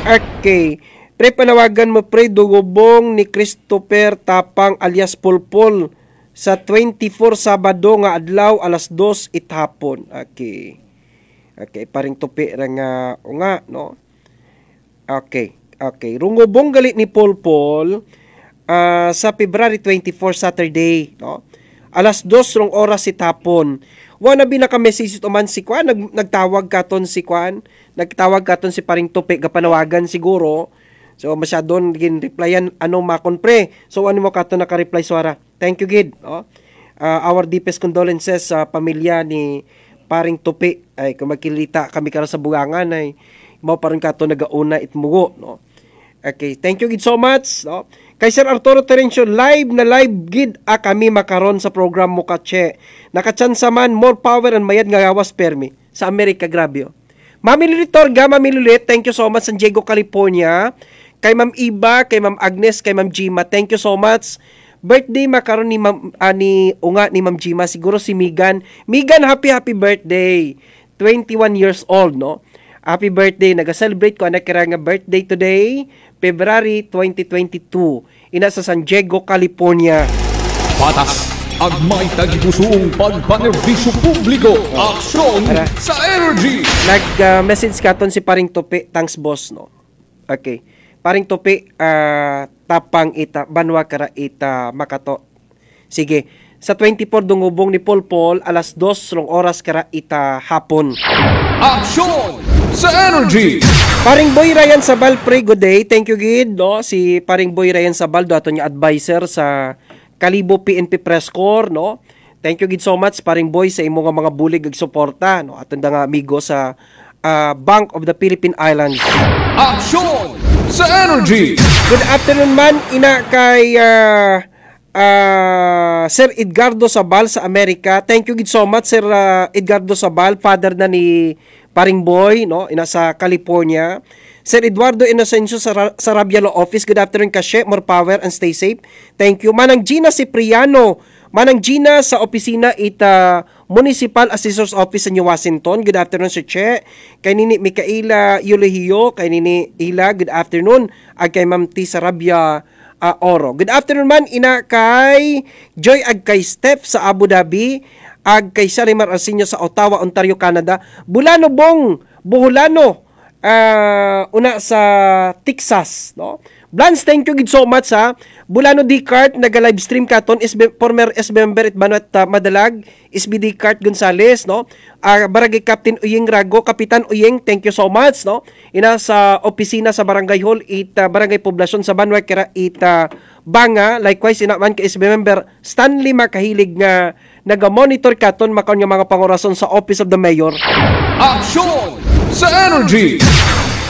Okay. Pre, panawagan mo pre, dugubong ni Christopher Tapang alias Pulpol sa 24 Sabado nga adlaw alas 2 itapon. Okay. Okay, paring tupi ra nga nga, no? Okay. Okay. Rungubong galit ni Pulpol sa February 24 Saturday, no? Alas 2 rong oras itapon. Wana binaka-message man si Kwan, nagtawag katon si Kwan, nagtawag katon si paring tupi kapanawagan siguro. So masyadon gin replyan makon pre. So ano mo kato naka-reply swara. Thank you gid, no? Our deepest condolences sa pamilya ni paring tupi. Ay kung magkilita kami karon sa bugangan ay mao paring kato nagauna itmugo, no? Okay, thank you gid so much, no? Kay Sir Arturo Terencio, live gid kami makaron sa program mo katse. Nakachansa man more power and mayad nga gawas permi sa Amerika, grabe. Mami Lilitorga, Mami Lilit, thank you so much San Diego, California. Kay Ma'am Iba, kay Ma'am Agnes, kay Ma'am Gima, thank you so much. Birthday makaron ni Ma'am Gima, siguro si Megan. Megan, happy birthday. 21 years old, no? Happy birthday. Naga-celebrate ko anak kira nga birthday today, February 2022. Ina sa San Diego, California. Patas ang may tagipusong pagpanerbisyo publiko. Aksyon sa Energy! Nag-message katon si paring Tope, thanks boss, no? Okay. Paring Tope, tapang ita, banwa kara ita makato. Sige. Sa 24 dungubong ni Pulpol, alas 2 rong oras kara ita hapon. Aksyon sa Energy! Paring Boy Ryan Sabal, pre, good day. Thank you, Gid. No? Si Paring Boy Ryan Sabal, do ato niya advisor sa Kalibo PNP Press Corps, no? Thank you, Gid, so much, Paring Boy, sa imo nga mga bulig ag suporta, no? Ato nga amigo sa Bank of the Philippine Islands. Aksyon sa Energy! Good afternoon man, ina kay Sir Edgardo Sabal sa Amerika. Thank you, Gid, so much, Sir Edgardo Sabal, father na ni Paring Boy, no? Ina sa California. Sir Eduardo Inocencio sa Rabia Law Office. Good afternoon, Kashe. More power and stay safe. Thank you. Manang Gina Cipriano. Manang Gina sa opisina ita Municipal Assessor's Office sa New Washington. Good afternoon, Sir Che. Kay Nini Micaela Yulehio. Kay Nini Ila. Good afternoon. Ag kay Ma'am T. sa Rabia Oro. Good afternoon man, ina kay Joy ag kay Steph sa Abu Dhabi. Ag kay Sharimar Arsenio sa Ottawa, Ontario, Canada. Bulano Bong Buholano. Una sa Texas, no? Blans, thank you gid so much ha. Bulano D-Cart, naga-live stream katon, former SB-member at Banat Madalag, SB D-Cart Gonzales, no? Barangay Captain Uyeng Rago, Kapitan Uyeng, thank you so much, no? Ina sa opisina sa Barangay Hall, Barangay Poblasyon sa Banwa, kira Banga, likewise, ina man ka SB-member Stanley Makahilig nga naga-monitor katon makaon nga mga pangorason sa Office of the Mayor. Aksyon sa Energy!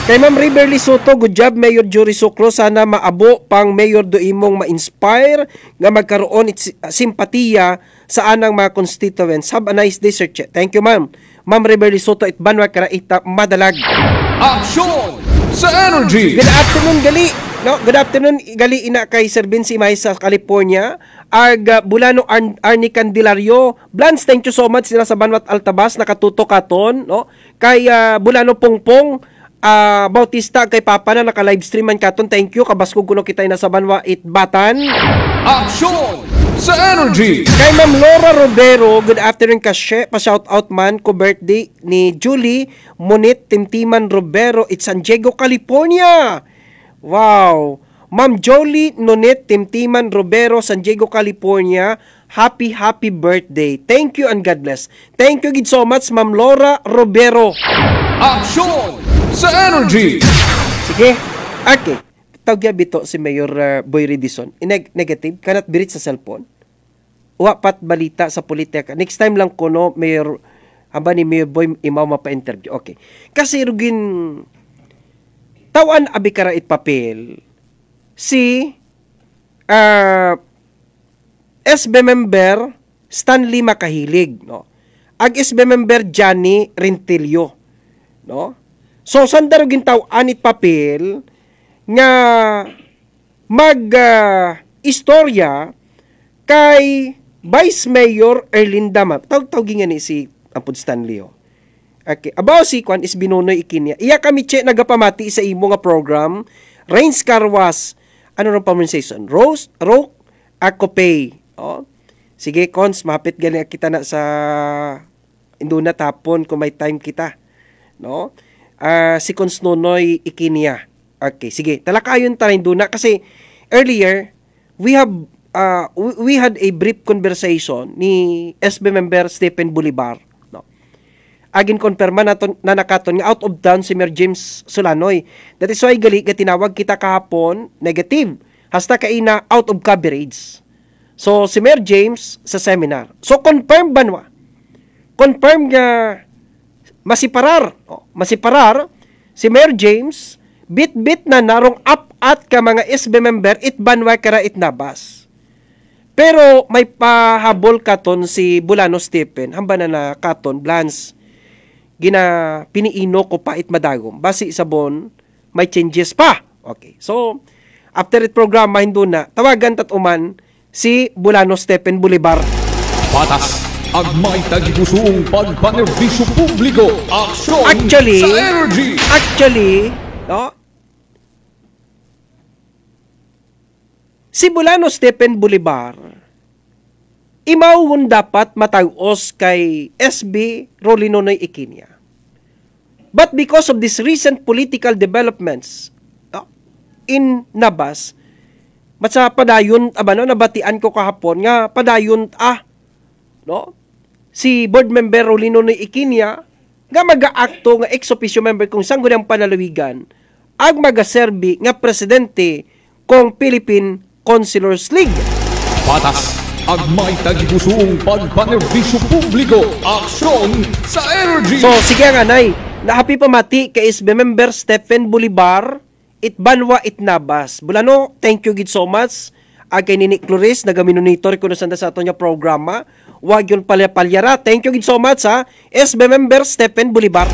Kay Ma'am Riverly Soto, good job Mayor Jory Socro. Sana maabo pang Mayor do imong ma-inspire nga magkaroon simpatiya sa anang mga constituents. Have a nice day, Sir Che. Thank you, Ma'am. Ma'am Riverly Soto, Banwa Karaita, Madalag. Aksyon sa Energy! Good afternoon, Gali. No, good afternoon, Gali, ina kay Sir Vinci May sa California. Bulano Arnie Candelario. Blans, thank you so much sila sa Banwat Altabas, nakatuto katon, no? Kay Bulano Pongpong, Bautista, kay Papa na naka-livestream man katon. Thank you. Kabaskog kuno kita na sa Banwa Batan. Aksyon sa Energy! Kay Ma'am Laura Rodero, good afternoon, Kashe. Pa-shout out man ko birthday ni Julie Monit Timtiman Robero, it's San Diego, California. Wow. Ma'am Jolie Nonet Timtiman Robero, San Diego, California. Happy birthday. Thank you and God bless. Thank you gid so much, Ma'am Laura Robero. Aksyon sa Energy! Sige. Okay. Tawagya bito si Mayor Boy Redison. Negative. Kanat birit sa cellphone. Wapat balita sa politika. Next time lang ko, no, Mayor, haba ni Mayor Boy, imaw mapa-interview. Okay. Kasi rugin, tawan abikara it papel, si SB member Stanley Makahilig, no? Ag SB member Johnny Rentilio, no? So sandaro gintaw anit papel nga istorya kay Vice Mayor Erlinda Ma'am. Tawag nga ni si Ampod Stanley. Okay. About si Kwan is binunoy ikinya. Iya kami nagapamati sa imo nga program. Rains Carwas. Ano nang pronunciation? Roke Akopay. Oh. Sige, Cons, mapit gali kita na sa induna tapon kung may time kita. No? Si Cons Nonoy ikinya. Okay, sige. Talakayon ta induna kasi earlier we had a brief conversation ni SB member Stephen Bolivar. No? Agin konfirma naton na nakaton nga out of town si Mayor James Solanoy. That is why gali tinawag kita kahapon negative. Hasta kaina out of coverage. So, si Mayor James sa seminar. So, confirm ba nwa? Confirm nga masiparar. Masiparar si Mayor James bit-bit na narong up at ka mga SB member it banwa kara it nabas. Pero may pahabol katon si Bulano Stephen hamba na katon Blans gina piniino ko pa it madagom. Basi sabon may changes pa. Okay. So, after it program mahinduna tawagan tatuman si Bulano Stephen Bolivar. Patas ang may tagipusong pagpanerbisyo publiko. Aksyon actually, sa Energy. Actually, no? Si Bulano Stephen Bolivar, imawon dapat matag-os kay SB Rolinonoy Ikinya. But because of these recent political developments in Nabas, matsa padayon nabatian ko kahapon nga padayon no si board member Rolino ni Ikinya nga mag-aakto nga ex officio member kung sangguniang panalawigan ag magaserbi nga presidente kong Philippine Councilors League. Patas ang may tagipusong pagpanerbisyo publiko. Aksyon sa Energy. So sige nga nay, nahapi pamati kay SB member Stephen Bolivar it banwa it nabas. Bulano, thank you gid so much. Kay Nini Cloris, naga-monitor ko na sa ato niya programa. Wag yun palyara. Thank you gid so much ha. SB member Stephen Bolivar.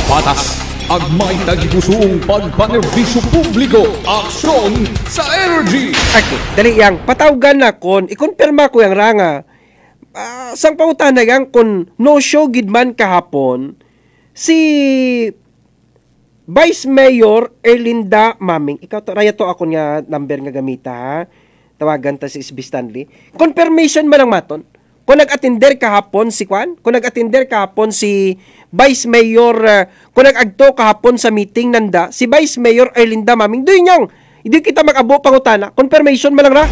Patas ang may tagipusong pagpanerbisyo publiko. Aksyon sa Energy. Okay, dali yang patawgan na kon ikonfirma ko yang ranga. Sang pautan na yang kon no show gid man kahapon si Vice Mayor Erlinda Maming. Ikaw raya to ako nga number nga gamita ha. Tawagan ta si SB Stanley. Confirmation man lang maton. Kung nag-attender kahapon si Kwan, kung nag-attender kahapon si Vice Mayor, kung nag-agto kahapon sa meeting nanda, si Vice Mayor Erlinda Maming, doon niyang, hindi kita mag-abo pangutana. Confirmation man lang ra.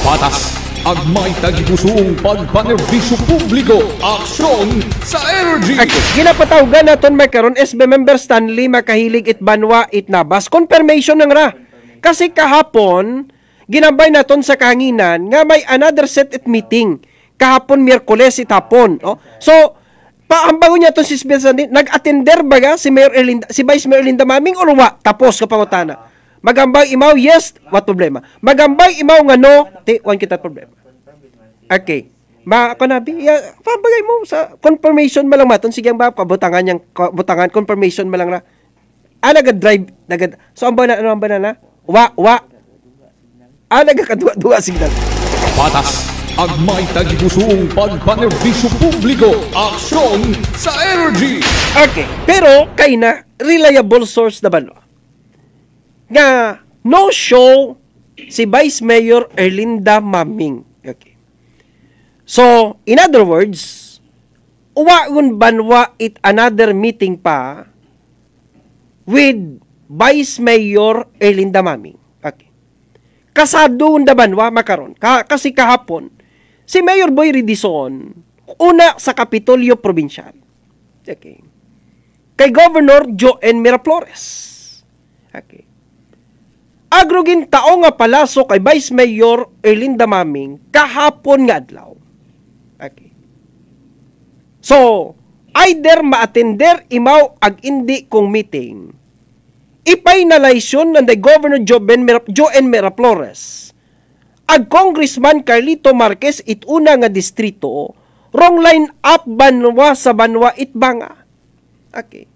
Patas ang may tagipusong pagpanerbisyo publiko. Aksyon sa Energy. Okay. Ginapatawgan naton may karon SB member Stanley Makahilig it banwa it nabas. Confirmation nang ra. Kasi kahapon ginabay naton sa kahanginan nga may another set it meeting. Kahapon Miyerkules it hapon. Oh. So paambago niya ton si SB Stanley nag-attender baga si Mayor Erlinda, si Vice Mayor Erlinda Maming or wa? Tapos ka pangutana. Magambay imaw, yes, what problema? Magambay imaw nga no, wan kita problema. Okay. Ako na, pabagay mo sa confirmation malang maton. Sige ang ba, kabutangan yung butangan, confirmation malang na. Nagad-drive, so ang ba na, ano ang ba na? Wa. Nagakadua signal. Patas ang may tagipusong pagpanerbisyo publiko. Aksyon sa Energy. Okay. Pero, kay na, reliable source na ba no? Nga no show si Vice Mayor Erlinda Maming. Okay. So, in other words, uwaun banwa it another meeting pa with Vice Mayor Erlinda Maming. Okay. kasado da banwa makaron. Kasi kahapon, si Mayor Boy Ridison, una sa Kapitolyo Provincial. Okay. Kay Governor Joen Miraflores. Okay. Agrogin tao nga palaso kay Vice Mayor Erlinda Maming kahapon nga adlaw. Okay. So, either ma-attender imaw ag indi kong meeting, ipinalisyon ng Governor Joen Miraflores ag Congressman Carlito Marquez ituna nga distrito wrong line up banwa sa banwa itbanga. Okay.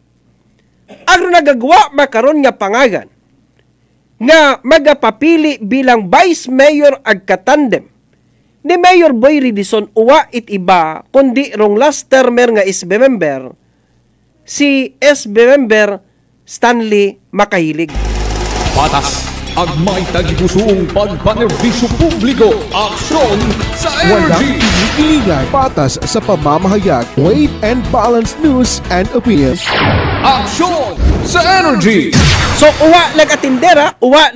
Agro nagagawa makaron nga pangagan nga magapapili bilang Vice Mayor ag katandem ni Mayor Boy Ridison uwa it iba kundi rong last termer nga SB member si SB member Stanley Makahilig. Patas ang may tagipusong pagpanerbisyo publiko. Aksyon sa energy. Walang ililigay. Patas sa pamamahayag. Weight and balanced news and opinions. Aksyon sa energy. So, uwa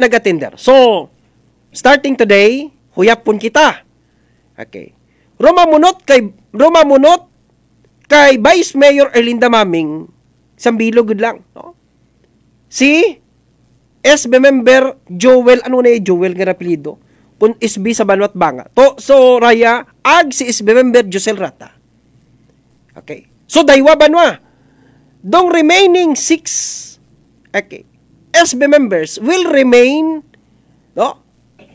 nag-attender. So, starting today, huyapon kita. Okay. Rumamunot kay Vice Mayor Erlinda Maming, Sambilo good lang, no? Si SB member Joel, Joel nga apelyido? Kung SB sa Banwat Banga. So, raya, si SB member Josel Rata. Okay. So, daywa banwa. Dong remaining 6, okay, SB members will remain, no,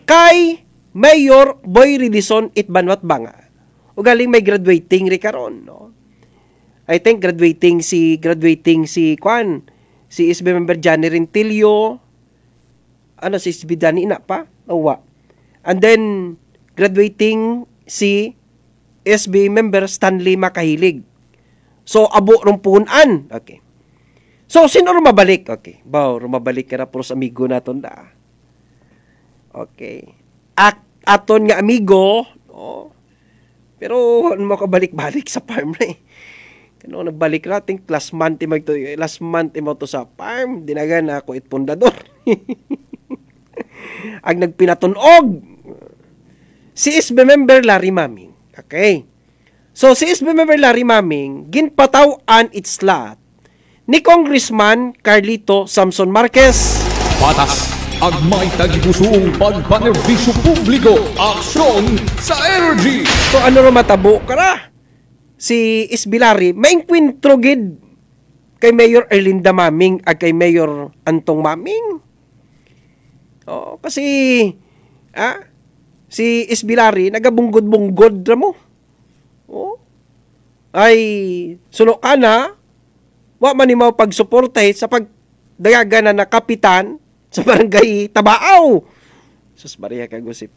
kay Mayor Boy Ridison it Banwat Banga. O galing may graduating ri karon, no? I think graduating si SB member Johnny Rentilio, si SB Dani na pa, awa. And then graduating si SB member Stanley Makahilig. So abo rumpunan. Okay. So sino rumabalik? Okay. Rumabalik ka na puro sa amigo naton da. Okay. Aton nga amigo, no? Pero ano mo kabalik-balik sa farm na eh. Kano nagbalik na, think last month mo to sa farm, dinagan na ako itpundador. Ang nagpinatunog, si SB member Larry Maming. Okay. So, si SB member Larry Maming, ginpatawan its slot ni Congressman Carlito Samson Marquez. Patas ang may tagipusong pagpanerbisyo publiko. Aksyon sa energy. So, ano matabo ka na? Si Isbilari, maingkwintro gid kay Mayor Erlinda Maming at kay Mayor Antong Maming. Kasi si Isbilari nagabunggod-bunggod ra mo. Ay suno ka na, wa man imaw pagsuportahe sa pagdayagan na kapitan sa barangay Tabaaw. Sus Maria kagusip.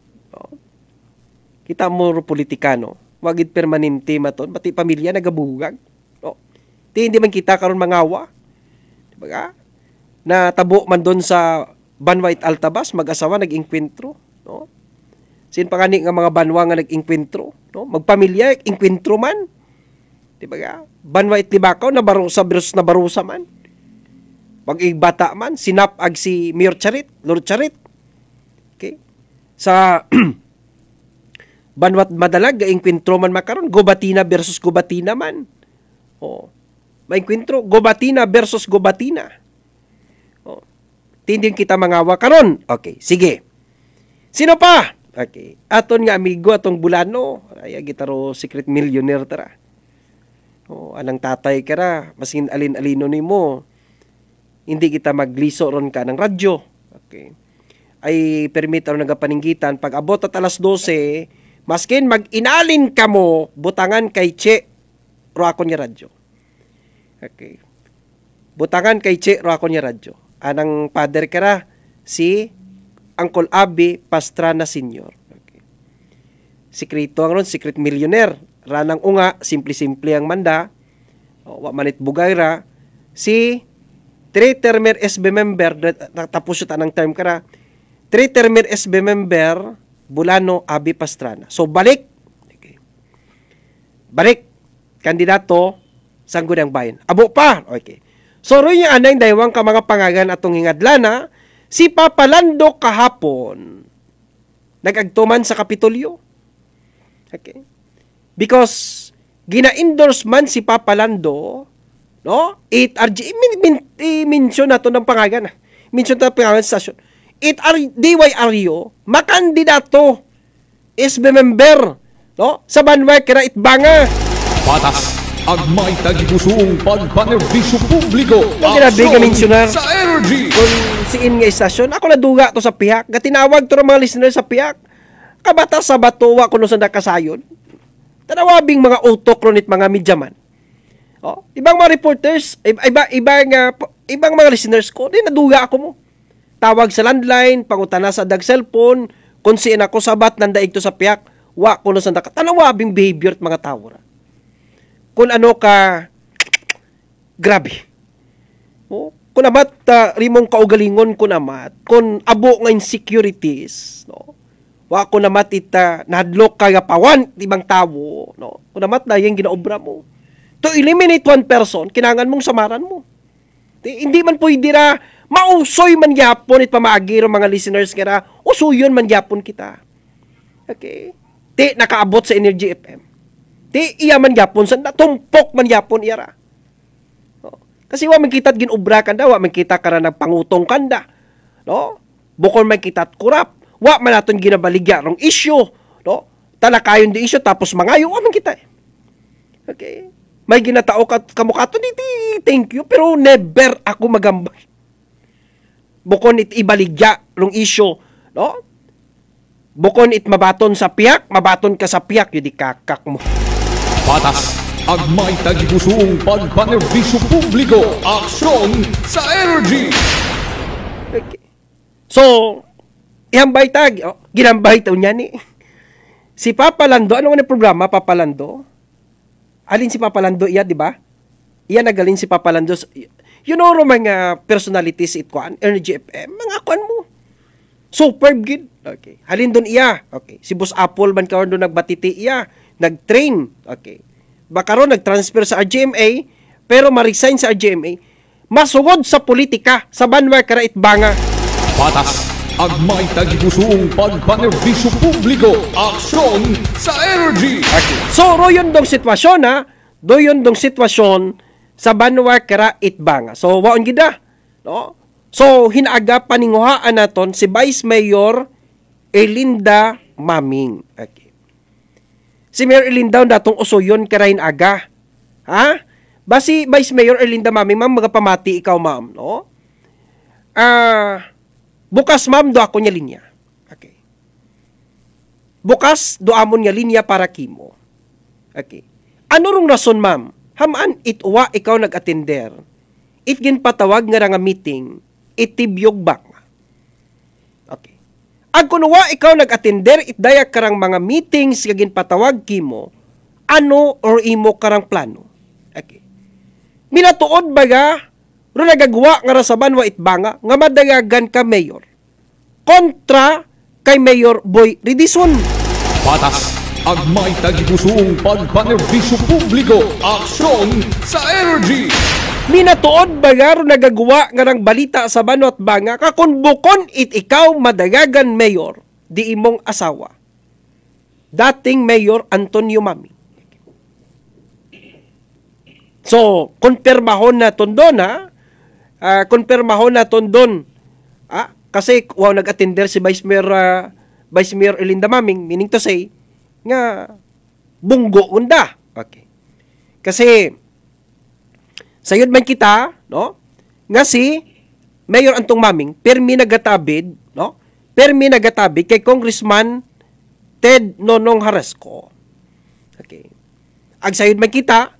Kita mo politikano. Wagid permanente maton, pati pamilya nagabugag. Hindi man kita karon mangawa. Diba? Na tabo man doon sa Banwait Altabas, mag-asawa nag-inkwentro. No? Sin pa nga mga banwa nga nag-inkwentro. No? Magpamilya, inkwentro man. Diba? Banwait Libakaw, nabarusa man. Pag-igbata man, sinapag si Mayor Charit, Lord Charit. Okay? Sa Banwat Madalag, inkwentro man makaron, Gobatina versus Gobatina man. May inkwentro, Gobatina versus Gobatina. Tindin kita mangawa karon. Okay, sige. Sino pa? Okay. Aton nga amigo atong Bulano, ay gitaro secret millionaire tara. Anang tatay kara, masin alin-alino nimo. Hindi kita magliso ron ka ng radyo. Okay. Ay permit aron nagapaninggitan pag abot at alas 12, maskin mag-inalin ka mo, butangan kay Che Roakon niya radyo. Okay. Butangan kay Che Roakon niya radyo. Anang father kara, si Uncle Abi Pastrana Sr. Okay. Sikrito ang ron, secret millionaire. Ranang unga, simple-simple ang manda. Wa manit bugayra. Si 3-termer SB member, tapos yun anang term kara, 3-termer SB member, Bulano, Abi Pastrana. So, balik. Okay. Balik. Kandidato, Sangguniang Bayan. Abo pa. Okay. So, rin yung anay daywang ka mga pangagan atong hingadlana, si Papa Lando kahapon, nagagtuman sa Kapitolyo. Okay. Because gina-endorse man si Papa Lando, no? I-mention na to ng pangalan. Mention na pangalan sa stasyon. DYRU, makandidato is member, no? Sa Banway kira Itbanga. Patas. Agmay tagigusuong pagpanerbisyo publiko. Kung ginabi ka mensionar sa energy. Kung siin nga istasyon, ako naduga to sa piyak. Gatinawag to ng mga listeners sa piyak. Kabata sa batuwa kuno sa nakasayon. Tanawabing mga utok ronit mga midyaman. Oh, ibang mga reporters, ibang mga listeners ko, di naduga ako mo. Tawag sa landline, pangutana sa dag cellphone, kung siin ako sabat nandaig to sa piyak, wa kuno sa tanawabing behavior at mga tawara. Kung ano ka grabe. Oh, kung amat rimong kaugalingon kun amat, kung abo nga insecurities, no. Wa ko namat ita nahadlok kaya pawan ibang tawo, no. Kung namat na yung ginaobra mo. To eliminate one person, kinangan mong samaran mo. Hindi man pwede ra mausoy man gyapon it pamaagi ro mga listeners kaya usuyon man gyapon kita. Okay? Ti nakaabot sa Energy FM. Ti iya man gyapon sa tumpok man gyapon iya ra. Kasi wa man kita't ginobra kanda, wa man kita kara nagpangutong kanda. No? Bukod man kita't kurap. Wa man naton ginabaligya rong issue, no? Talakayon di issue tapos mangayo wa man kita. Okay? May ginatao kamukato ni thank you pero never ako magambay. Bukod it ibaligya rong issue, no? Bukod it mabaton sa piyak, mabaton ka sa piyak yun di kakak mo. Patas. Agmay tagigusuong pagpanerbisyo publiko. Aksyon sa energy. Okay. So, ihambay tag, ginambay taon niya ni. Si Papa Lando, ano nga programa, Papa Lando? Alin si Papa Lando, iya, di ba? Iya nagalin si Papa Lando. You know, mga personalities itkuan, Energy FM, mga kuan mo. Superb good. Okay. Halin doon iya. Okay. Si Boss Apple man karon doon nagbatiti iya, nag-train. Okay. Baka ron nag-transfer sa RGMA, pero ma-resign sa RGMA. Masugod sa politika, sa Banway kara Itbanga. Patas. Agmay tagigusuong pagpanerbisyo publiko. Aksyon sa energy. Okay. So, royon dong sitwasyon ha. Doyon dong sitwasyon sa Banway kara Itbanga. So, waon gida. No? So, hinaaga paninguhaan naton si Vice Mayor Erlinda Maming. Okay. Si Mayor Erlinda datong usoyon karahin aga. Ha? Basi Vice Mayor Erlinda Maming, ma'am, magapamati ikaw, ma'am, no? Bukas, ma'am, do ako niya linya. Okay. Bukas, do amon niya linya para kimo. Okay. Ano rong rason, ma'am? Hamaan itwa ikaw nag-attender. Itgin patawag nga meeting, itibyog bak. Okay. Ag kunuwa ikaw nag-attender, itdayak karang mga meetings kagin patawag kimo, ano or imo karang plano? Okay. Minatuod baga, ro nagagawa nga rasaban wa Itbanga, nga madagagan ka mayor. Kontra kay Mayor Boy Ridison. Patas. Agmay tagigusuong pagpanerbisyo publiko. Aksyon sa energy. Minatuod baga ro nagagawa nga ng balita sa Banwat Banga, kakunbukon ikaw madagagan mayor, di imong asawa. Dating Mayor Antonio Mami. So, konpirmahon na tondon ha. Konpirmahon na tondon. Kasi wow nag-attender si Vice Mayor Erlinda Maming, meaning to say nga bunggo unda. Okay. Kasi sayod man kita, no? Nga si Mayor Antong Maming permi nagatabid, no? Permi nagatabid kay Congressman Ted Nonong Harasco. Okay. Ag sayod man kita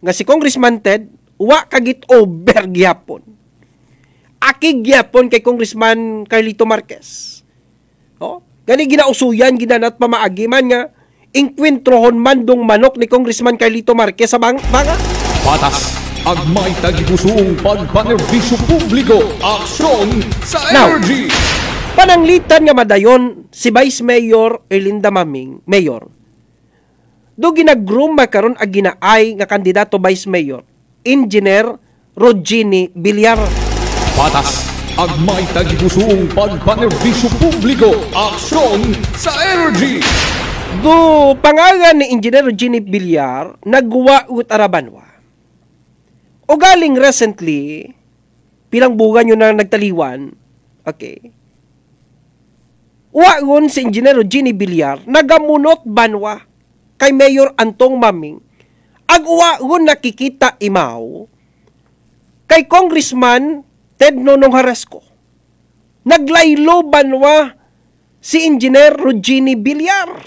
nga si Congressman Ted wa kagit over gyapon. Akig gyapon kay Congressman Carlito Marquez. Oh, gani ginausuyan ginanat pamaagi man nga inkwintrohon man dong manok ni Congressman Carlito Marquez sa banga. Patas. Agmay tagigusuong pagpanerbisyo publiko. Aksyon sa energy. Now, pananglitan nga madayon si Vice Mayor Erlinda Maming, Mayor. Do ginagroom makaron ag ginaay nga kandidato Vice Mayor, Engineer Rodgini Villar. Patas. Agmay tagipusong pagpanerbisyo publiko, aksyon sa energy. Do pangalan ni Engineer Ginny Villar nagwa ut arabanwa. O galing recently, pilang buwan yun na nagtaliwan, okay, wagon si Engineer Ginny Villar nagamunot banwa kay Mayor Antong Maming ag wagon nakikita imaw kay Congressman Ted Nonong Harasco. Naglaylo banwa si Engineer Ginny Villar.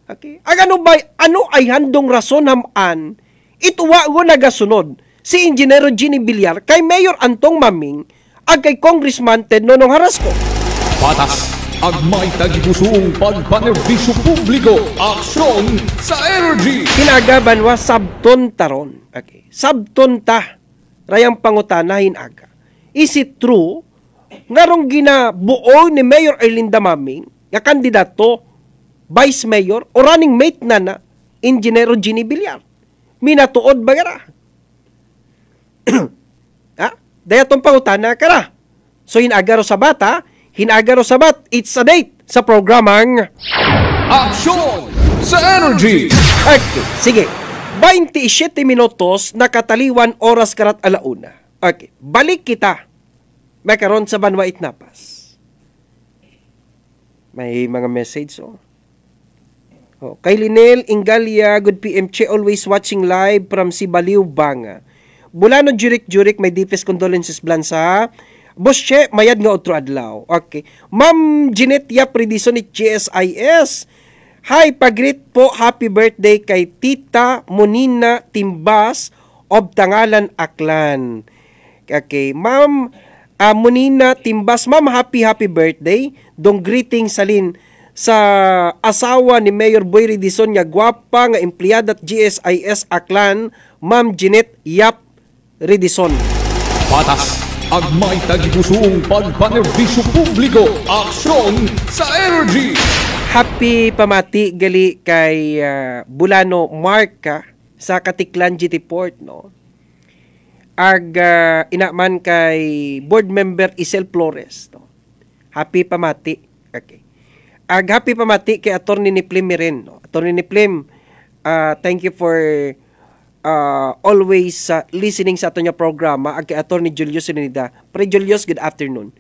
Okay. Ano ay handong rason haman ito wagon nagasunod si Engineer Ginny Villar kay Mayor Antong Maming ag kay Congressman Ted Nonong Harasco. Patas, agmay tagipusong pagpanerbisyo publiko, aksyon sa energy. Hinagaban wa sabton taron. Okay. Sabton ta rayang pangutanahin aga. Is it true ngarong ginabuo ni Mayor Erlinda Maming nga kandidato, vice mayor o running mate na Engineer Ginny Villar? Minatuod ba gara? Ha? Dayatong pangutana kara. So hinagaro sa bata, hinagaro sa bat, it's a date sa programang Aksyon sa Energy. Okay, sige. 27 minutos nakataliwan oras karat alauna. Okay, balik kita. May karon sa Banwa Itnapas. May mga message, oh. Oh, kay Linel Ingalia, good PM, Che, always watching live from Sibaliw, Banga. Bulano, Jurik, may deepest condolences Blansa. Boss Che, mayad nga otro adlaw. Okay. Ma'am Jeanette Yap, Redison ni GSIS. Hi, pagrit po, happy birthday kay Tita Monina Timbas of Tangalan, Aklan. Okay, Ma'am Monina Timbas, Ma'am, happy birthday. Dong greeting salin sa asawa ni Mayor Boy Redison nga gwapa nga empleyada at GSIS Aklan, Ma'am Jeanette Yap Redison. Patas, agmay tagipusong pagpanerbisyo publiko, aksyon sa energy. Happy pamati gali kay Bulano Mark sa Katiklan GT Port, no? Ag inaman kay board member Isel Flores, no? Happy pamati. Okay. Ag happy pamati kay Attorney Niplim rin, no? Attorney Niplim, thank you for always listening sa ato niya programa. Ag kay Attorney Julius Sinida. Pre Julius, good afternoon.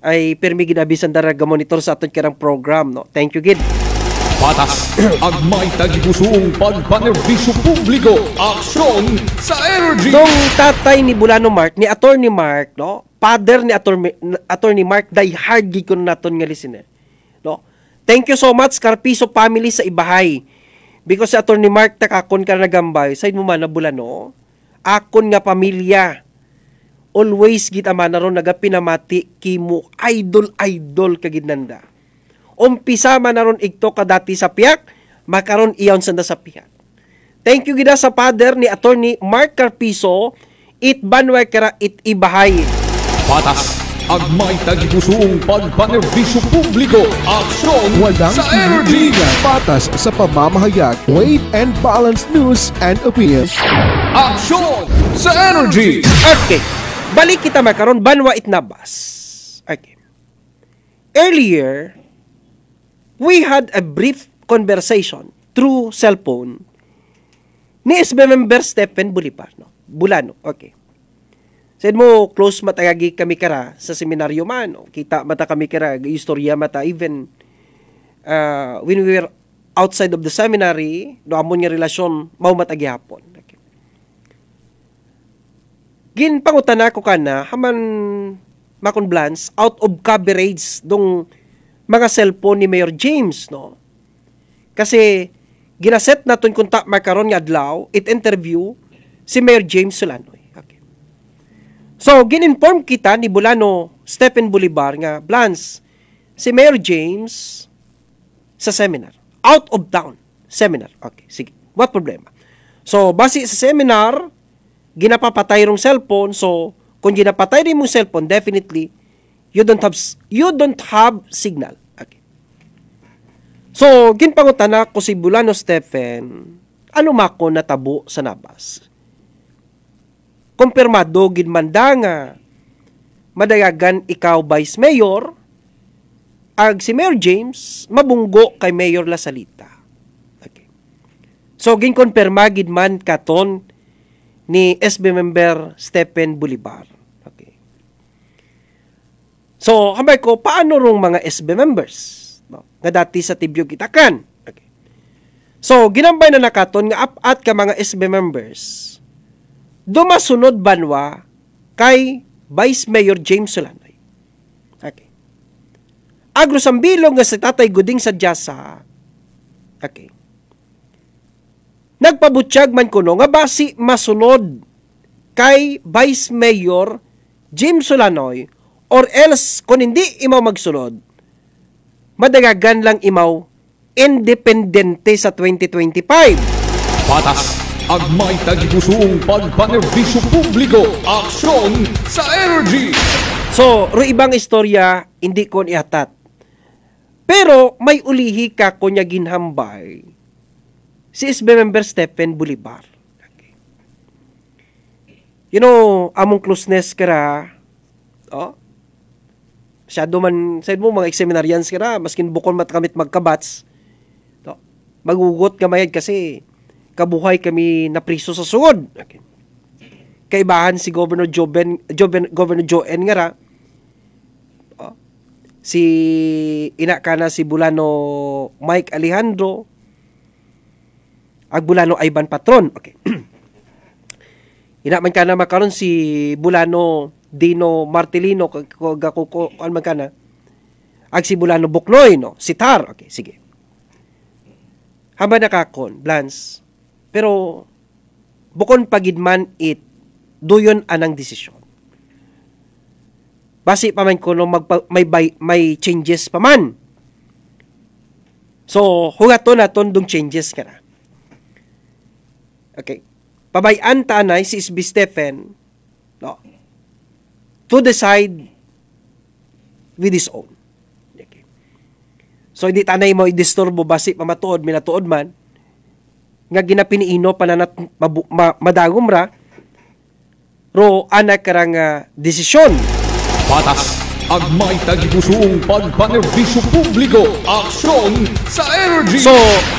Ay permi ginabisan daraga monitor sa aton kirang program, no? Thank you, gid. Patas, agmay tagipusong pagpanerbisyo publiko, aksyon sa energy. Dong tatay ni Bulano Mark, ni Attorney Mark, no? Father ni Attorney Mark, die hard gikon naton nga listener, no? Thank you so much Carpizo family sa Ibahay. Because si Attorney Mark takakon ka nagambay, side mo man na Bulano, akon nga pamilya. Always kita man naron nagapinamati kimo idol kaginanda. Umpisa man naron igto kadati sa piyak, makaron iyon sanda sa piyak. Thank you gida sa father ni Attorney Mark Carpizo, it Banwa kara it Ibahay. Patas, agmay tagipusong pagpanerbisyo publiko, aksyon Walang sa energy. Patas sa pamamahayag, weight and balanced news and opinions. Aksyon sa energy. Okay. Balik kita makaron Banwa Itnabas. Okay. Earlier, we had a brief conversation through cellphone ni SB member Stephen Bulibar, no? Bulano. Okay. Said mo, close matagagi kami kara sa seminaryo man. No? Kita mata kami kara, istorya mata even when we were outside of the seminary, no amon nga relasyon, mau matagi hapon. Okay. Ginpangutan ako kana, haman makon blans, out of coverage dong mga cellphone ni Mayor James, no? Kasi, ginaset natin kung makaroon nga adlaw, it-interview si Mayor James Solanoy. Okay. So, gininform kita ni Bulano Stephen Bolivar nga, Blans, si Mayor James sa seminar. Out of town seminar. Okay, sige. What problema? So, base sa seminar, ginapapatay rong cellphone. So, kung ginapatay rin mong cellphone, definitely, you don't have signal. Okay. So, ginpangutan ko si Bulano Stephen, ano mako natabo sa nabas? Kumpirmado ginmanda nga madayagan ikaw Vice Mayor, ag si Mayor James, mabunggo kay Mayor La Salita. Okay. So, ginkonperma gid man katon ni SB member Stephen Bolivar. Okay. So, kamay ko, paano rong mga SB members? No? Nga dati sa Tibyog Itakan. Okay. So, ginambay na nakaton nga apat ka mga SB members, dumasunod banwa kay Vice Mayor James Solanoy. Okay. Agro sambilog nga si Tatay Guding sa Jasa. Okay. Nagpabutyag man kuno nga basi masunod kay Vice Mayor James Solanoy or else kung hindi imaw magsunod, madagagan lang imaw independente sa 2025. Patas agmay tagipusoong pagpanerbisyo publiko, aksyon sa energy. So, ro ibang istorya, hindi ko niatat. Pero, may ulihi ka kunya ginhambay si SB member Stephen Bolivar. Okay. You know, among closeness kara, masyado man, sa mo, mga seminarians kara, maskin bukon matkamit magkabats, magugot kamayad kasi kabuhay kami na priso sa sugod. Okay. Kaibahan si Governor Governor Joen nga ra, si ina kana si Bulano Mike Alejandro, ag Bulano Ivan Patron. Okay. Ina man kana makaron si Bulano Dino Martilino gakuko kan man kana, ag si Bulano Buknoy, no, si Tar. Okay, sige. Hamba nakakon, Blans. Pero bukon pagidman it duyon anang desisyon. Basi pa man kuno may changes pa man. So hugaton naton dung changes kana. Okay. Pabayan ta anay si SB Stephen, no, to decide with his own. Okay. So hindi tanay mo i-disturbo basi pamatuod minatuod man nga ginapiniino pananat madagom ra ro anak karang desisyon. Patas agmay tagipusoong pagpanerbisyo publiko, aksyon sa energy. So,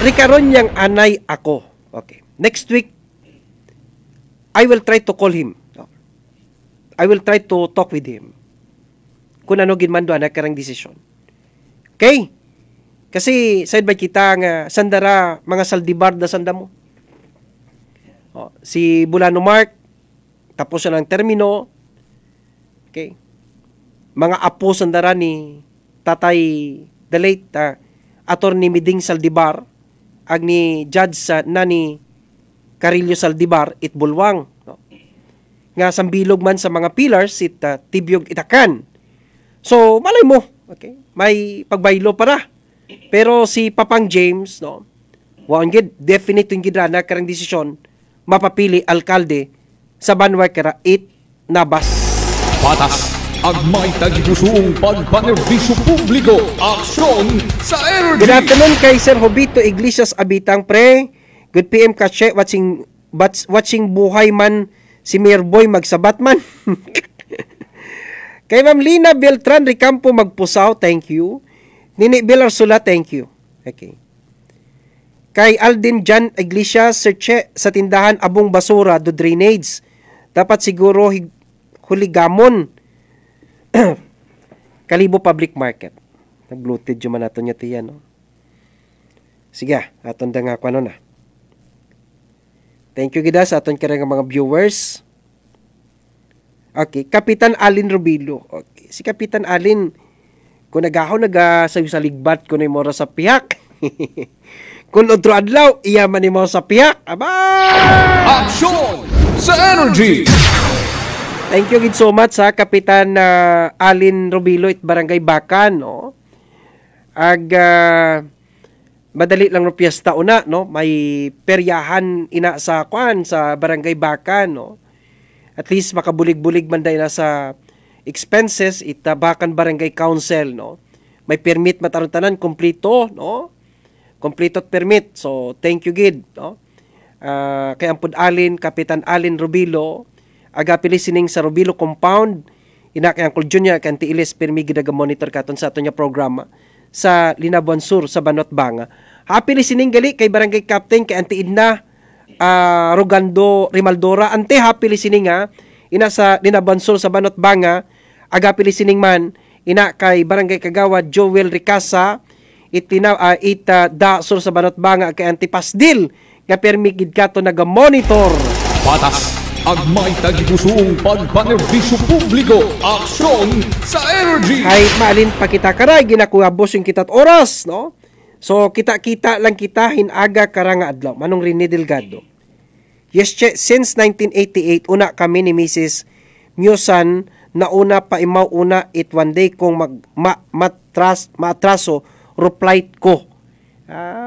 rikaron yang anay ako. Okay. Next week, I will try to call him. I will try to talk with him. Kung ano ginmando anak karang desisyon. Okay? Kasi, side by kita nga, sandara, mga saldibar da sanda mo. Si Bulano Mark, tapos na ng termino. Okay? Mga apo sandara ni Tatay the late Attorney Miding Saldibar, ag ni Judge Nani Carillo Saldibar itbulwang, no? Nga sambilog man sa mga pillars Tibyog Itakan. So malay mo, okay, may pagbaylo para. Pero si Papang James, no, waon gid definite gid na karang desisyon mapapili alkalde sa Banway kara 8 Nabas. Patas agmay tagipusoong pagpanerbisyo publiko, aksyon sa energy. Good afternoon kay Sir Jovito Iglesias Abitang, pre. Good PM Kache, watching buhay man si Mayor Boy magsabat man. Kay Ma'am Lina Beltran Ricampo Magpusaw, thank you. Nini Bilarsula, thank you. Okay. Kay Aldin Jan Iglesias, Sir Che, sa tindahan abong basura do drainage. Dapat siguro huligamon. Kalibo Public Market. Nag-bloated yung man nato niya tiyan, no? Sige, aton da nga kwano na. Thank you gida sa aton kaya mga viewers. Okay, Kapitan Alin Rubilo. Okay, si Kapitan Alin, kung nagahaw sayo sa ligbat, kung mora sa piyak. Kung otro adlaw, iyaman ni mo sa piyak. Aba! Action sa energy! Thank you so much sa Kapitan Alin Rubilo it Barangay Bacan, no. Madali lang no piyesta una, no. May peryahan ina sa sa Barangay Bacan, no. At least makabulig-bulig man day na sa expenses it Bacan Barangay Council, no. May permit mataruntanan kompleto, no. Kompleto permit. So thank you gid, no. Kay Ampod Alin, Kapitan Alin Rubilo, agapi listening sa Rubilo Compound, ina kay Uncle Junior kay Auntie Iles permi gid monitor katon sa aton nga programa sa Linabuan Sur sa Banot Banga. Happy listening gali kay Barangay Captain kay Auntie Edna Rogando Rimaldora. Ante happy listening ha. Ina sa Linabuan Sur sa Banot Banga. Agapi listening man ina kay Barangay Kagawad Joel Ricasa da Sur sa Banot Banga kay Auntie Pasdil nga permi gid kato naga-monitor. Patas agmay tagipusong pagpanerbisyo publiko, aksyon sa energy. Kahit maalin pa kita karay, ginakuhabos yung kita't oras, no? So, kita-kita lang kita hinaga karanga adlaw. Manong Rene Delgado. Yes, since 1988, una kami ni Mrs. Musan na una pa imaw una it one day kung maatraso ruplight ko.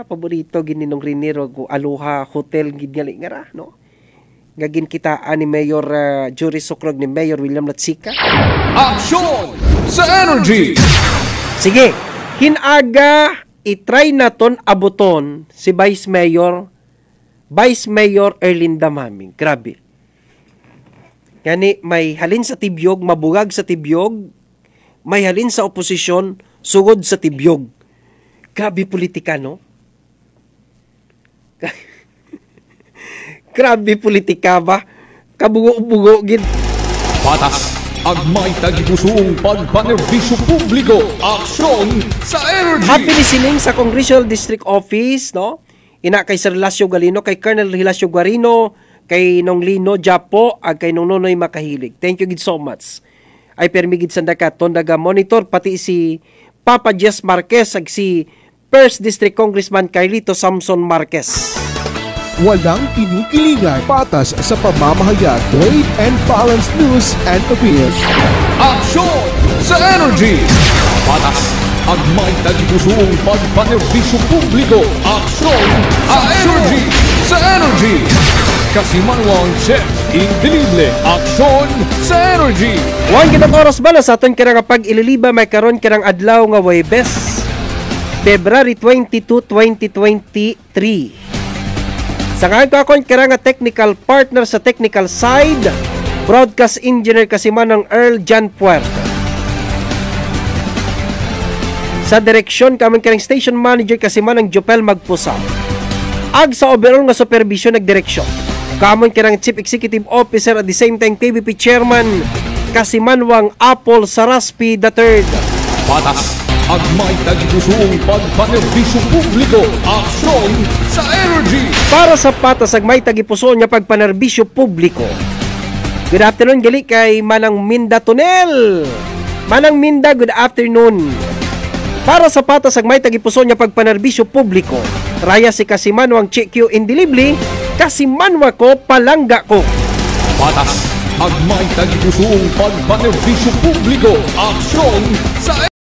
Paborito gininong Rene Aloha Hotel gidngali nga ra, no? Gagin kita ni Mayor Jury Sukrog ni Mayor William Latsika. Aksyon sa energy! Sige, hinaga itry naton abuton si Vice Mayor Erlinda Maming. Grabe. Yani may halin sa tibyog, mabugag sa tibyog, may halin sa oposisyon, sugod sa tibyog. Grabe politika, no? Grabe politika ba? Kabugo-bugo gid. Patas agmay tagipusong pagpanerbisyo publiko, aksyon sa energy. Happy listening sa Congressional District Office, no? Ina kay Sir Hilacio Galino, kay Colonel Hilacio Guarino, kay Nong Lino Japo, ag kay Nong Nonoy Makahilig. Thank you gid so much. Ay permigid sandaka tondaga monitor pati si Papa Jess Marquez ag si First District Congressman Carlito Samson Marquez. Walang kinikilingan, patas sa pamamahayag, trade and balance news and opinions. Aksyon sa energy! Patas agmay tagipusong pagpanerbisyo publiko, aksyon sa energy! Sa energy! Kasimanwang Chef Indelible, aksyon sa energy! Huwag kitang oras bala sa aton kirang pag-ililiba may karon kirang adlaw nga Huwebes, February 22, 2023. Sa ngayon ko akong kira nga technical partner sa technical side, broadcast engineer kasi man ng Earl John Puerto. Sa direksyon kaming kirang station manager kasi man ng Jopel Magpusa. Ag sa overall nga supervision nagdireksyon. Kaming kirang chief executive officer at the same time PBP chairman kasi manwang Apple Saraspi III. Patas agmay tagipusong pagpanerbisyo publiko, aksyon sa energy. Para sa patas agmay tagipuso niya pagpanerbisyo publiko. Good afternoon gali kay Manang Minda Tunel. Manang Minda, good afternoon. Para sa patas agmay tagipuso niya pagpanerbisyo publiko. Raya si Kasimanwang Chikyo Indelible, Kasimanwa ko palangga ko. Patas agmay tagipusong pagpanerbisyo publiko, aksyon sa